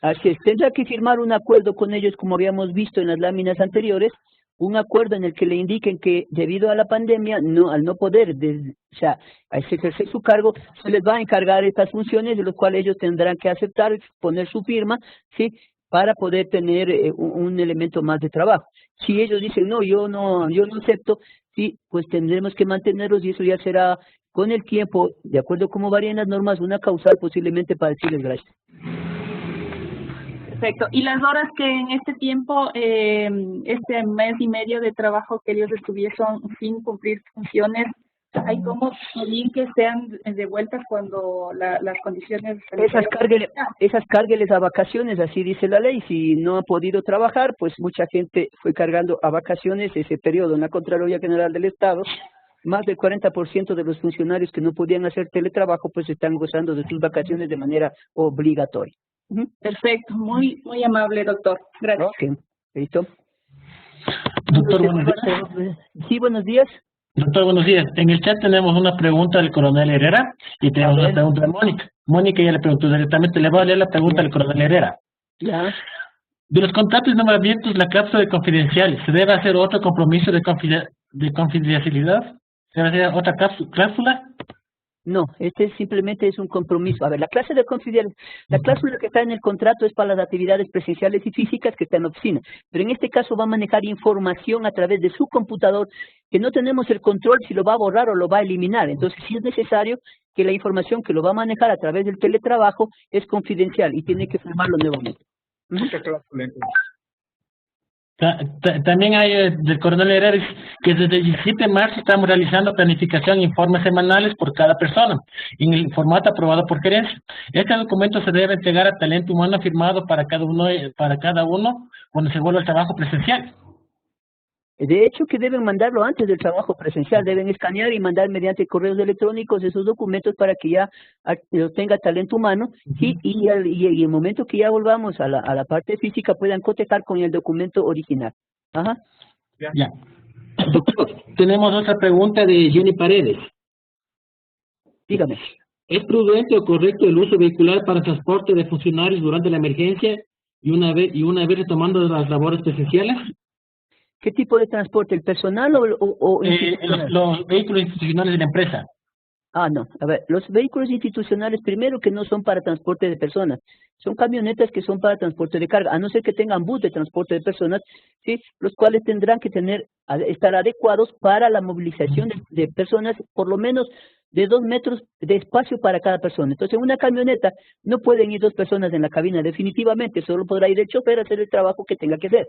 S1: Así es, tendrá que firmar un acuerdo con ellos, como habíamos visto en las láminas anteriores, un acuerdo en el que le indiquen que debido a la pandemia, al no poder ejercer su cargo, se les va a encargar estas funciones, de las cuales ellos tendrán que aceptar, poner su firma, ¿sí?, para poder tener un elemento más de trabajo. Si ellos dicen, no, yo no acepto, sí, pues tendremos que mantenerlos y eso ya será con el tiempo, de acuerdo a cómo varían las normas, una causal posiblemente para decirles gracias.
S5: Perfecto. Y las horas que en este tiempo, este mes y medio de trabajo que ellos estuvieron sin cumplir funciones, ¿hay cómo pedir que sean devueltas cuando las condiciones...
S1: Esas cárgueles a vacaciones, así dice la ley. Si no ha podido trabajar, pues mucha gente fue cargando a vacaciones ese periodo. En la Contraloría General del Estado, más del 40% de los funcionarios que no podían hacer teletrabajo, pues están gozando de sus vacaciones de manera obligatoria.
S5: Perfecto, muy amable, doctor. Gracias.
S1: Ok, listo.
S6: Doctor, buenos días.
S1: Sí, buenos días.
S6: Doctor, buenos días. En el chat tenemos una pregunta del coronel Herrera y tenemos una pregunta de Mónica. Mónica ya le preguntó directamente, le voy a leer la pregunta del coronel Herrera.
S1: Ya.
S6: De los contratos y nombramientos, la cláusula de confidencial, ¿se debe hacer otro compromiso de confidencialidad? ¿Se debe hacer otra cláusula?
S1: No, simplemente es un compromiso. A ver, la cláusula que está en el contrato es para las actividades presenciales y físicas que está en la oficina, pero en este caso va a manejar información a través de su computador que no tenemos el control si lo va a borrar o lo va a eliminar. Entonces, sí es necesario que la información que lo va a manejar a través del teletrabajo es confidencial y tiene que firmarlo nuevamente.
S3: Muchas gracias.
S6: También hay del coronel Herrera que desde el 17 de marzo estamos realizando planificación e informes semanales por cada persona en el formato aprobado por gerencia. Este documento se debe entregar a talento humano firmado para cada uno cuando se vuelva al trabajo presencial.
S1: De hecho, que deben mandarlo antes del trabajo presencial, deben escanear y mandar mediante correos electrónicos esos documentos para que ya los tenga talento humano y en el momento que ya volvamos a la parte física puedan cotejar con el documento original. Ajá.
S6: Ya. Doctor, tenemos otra pregunta de Jenny Paredes.
S1: Dígame.
S6: ¿Es prudente o correcto el uso vehicular para transporte de funcionarios durante la emergencia y una vez retomando las labores presenciales?
S1: ¿Qué tipo de transporte? ¿El personal o institucional?
S6: Los vehículos institucionales de la empresa.
S1: Ah, no. A ver, los vehículos institucionales, primero que no son para transporte de personas. Son camionetas que son para transporte de carga, a no ser que tengan bus de transporte de personas, ¿sí? Los cuales tendrán que estar adecuados para la movilización de personas, por lo menos de 2 metros de espacio para cada persona. Entonces, en una camioneta no pueden ir 2 personas en la cabina, definitivamente. Solo podrá ir el chofer a hacer el trabajo que tenga que hacer.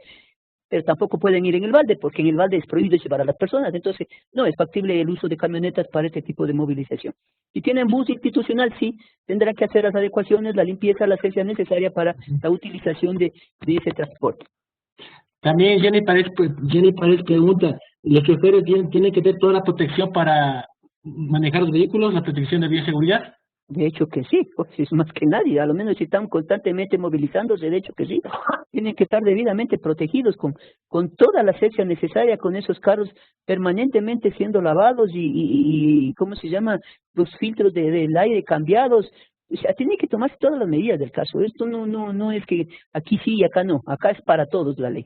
S1: Pero tampoco pueden ir en el balde, porque en el balde es prohibido llevar a las personas. Entonces, no es factible el uso de camionetas para este tipo de movilización. Si tienen bus institucional, sí, tendrán que hacer las adecuaciones, la limpieza, la asesoría necesaria para la utilización de ese transporte.
S6: También Jenny Paredes pregunta, ¿los choferes tienen que tener toda la protección para manejar los vehículos, la protección de bioseguridad?
S1: De hecho que sí, pues es más que nadie, a lo menos si están constantemente movilizándose, de hecho que sí, tienen que estar debidamente protegidos con toda la asesoría necesaria, con esos carros permanentemente siendo lavados y ¿cómo se llama? Los filtros del aire cambiados. O sea, tienen que tomarse todas las medidas del caso. Esto no es que aquí sí y acá no, acá es para todos la ley.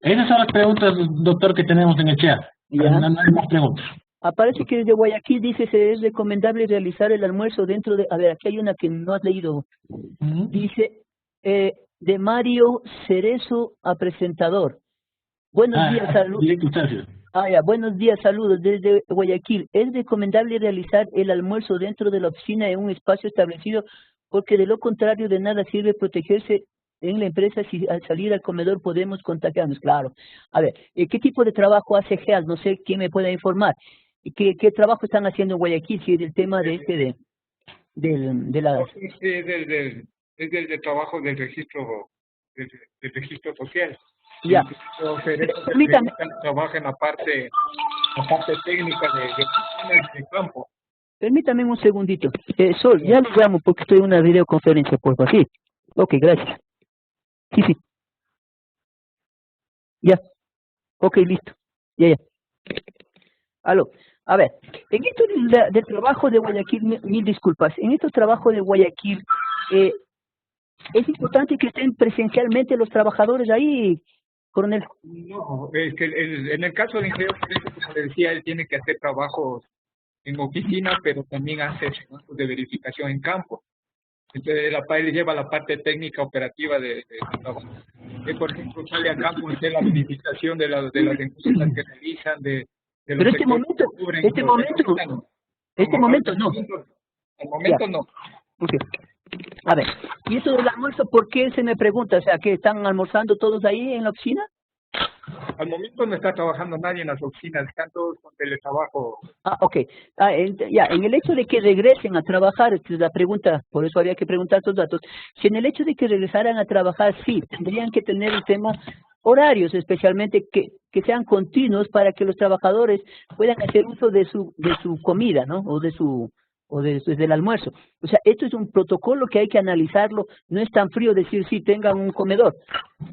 S6: Esas son las preguntas, doctor, que tenemos en el chat.
S1: Ya.
S6: No hay más preguntas.
S1: Aparece que desde Guayaquil dice que es recomendable realizar el almuerzo dentro de... A ver, aquí hay una que no has leído. Dice, de Mario Cerezo a presentador. Buenos días, saludos. Buenos días, saludos desde Guayaquil. Es recomendable realizar el almuerzo dentro de la oficina en un espacio establecido porque de lo contrario de nada sirve protegerse en la empresa si al salir al comedor podemos contagiarnos. Claro. A ver, ¿qué tipo de trabajo hace GEAL? No sé quién me pueda informar. ¿Qué trabajo están haciendo en Guayaquil? Si es el tema de de la...
S3: Es del trabajo del registro social.
S1: Ya.
S3: Permítame. Trabaja en la parte técnica de campo.
S1: Permítame un segundito. Sol, ya lo llamo porque estoy en una videoconferencia, por favor. Sí. Ok, gracias. Sí. Ya. Ok, listo. Ya. Aló. A ver, en esto del trabajo de Guayaquil, mil disculpas, en estos trabajos de Guayaquil, es importante que estén presencialmente los trabajadores ahí, coronel.
S3: No, es que en el caso del ingeniero, como le decía, él tiene que hacer trabajos en oficina, pero también hace trabajos de verificación en campo. Entonces, él lleva la parte técnica operativa de trabajo. Él, por ejemplo, sale a campo y hace la verificación de las encuestas que realizan,
S1: pero este momento no.
S3: Al momento no.
S1: Okay. A ver, ¿y eso del almuerzo por qué se me pregunta? O sea, ¿que están almorzando todos ahí en la oficina?
S3: Al momento no está trabajando nadie en las oficinas, están todos con teletrabajo.
S1: Ok. En el hecho de que regresen a trabajar, esta es la pregunta, por eso había que preguntar estos datos. Si en el hecho de que regresaran a trabajar, sí, tendrían que tener el tema horarios, especialmente que sean continuos para que los trabajadores puedan hacer uso de su comida, ¿no? O del almuerzo. O sea, esto es un protocolo que hay que analizarlo. No es tan frío decir sí, tengan un comedor.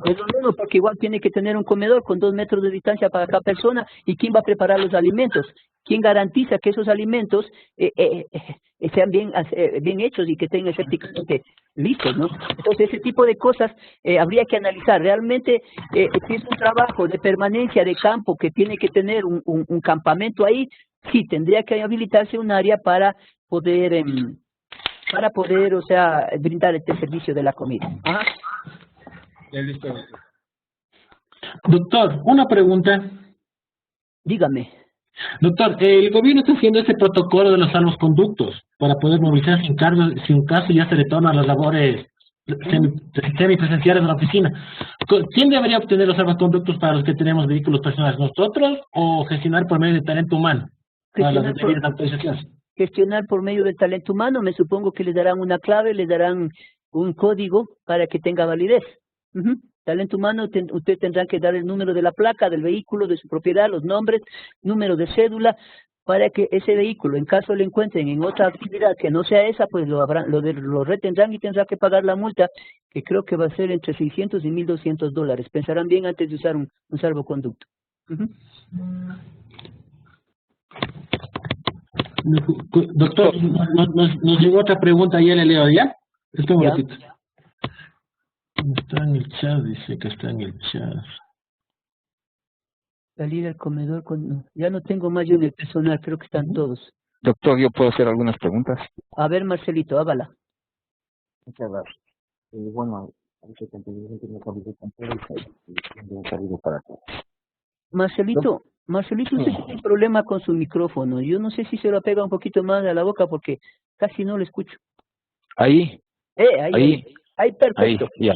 S1: Es lo mismo, porque igual tiene que tener un comedor con 2 metros de distancia para cada persona. ¿Y quién va a preparar los alimentos? ¿Quién garantiza que esos alimentos sean bien hechos y que estén escépticamente listos, ¿no? Entonces, ese tipo de cosas habría que analizar. Realmente, si es un trabajo de permanencia de campo que tiene que tener un campamento ahí, Sí, tendría que habilitarse un área para poder, o sea, brindar este servicio de la comida. Ajá.
S3: Ya listo, doctor.
S6: Doctor, una pregunta.
S1: Dígame.
S6: Doctor, el gobierno está haciendo ese protocolo de los salvoconductos para poder movilizar si un caso ya se retorna a las labores semipresenciales de la oficina. ¿Quién debería obtener los salvoconductos para los que tenemos vehículos personales? ¿Nosotros o gestionar por medio de talento humano para las debidas autorizaciones?
S1: Gestionar por medio del talento humano, me supongo que le darán una clave, le darán un código para que tenga validez. Talento humano, usted tendrá que dar el número de la placa del vehículo, de su propiedad, los nombres, número de cédula, para que ese vehículo, en caso le encuentren en otra actividad que no sea esa, pues lo retendrán y tendrá que pagar la multa, que creo que va a ser entre 600 y $1,200. Pensarán bien antes de usar un salvoconducto.
S6: Doctor, nos llegó otra pregunta, ya le leo, ¿ya? Espera un ratito. Está en el chat, dice que está en el chat.
S1: Salir al comedor ya no tengo más yo en el personal, creo que están todos.
S7: Doctor, ¿yo puedo hacer algunas preguntas?
S1: A ver, Marcelito, hágala.
S7: Muchas gracias. Bueno, parece que un saludo para todos.
S1: Marcelito, usted tiene un problema con su micrófono. Yo no sé si se lo pega un poquito más a la boca porque casi no lo escucho.
S7: Ahí.
S1: Ahí, perfecto.
S7: Ahí, ya.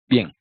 S7: Bien.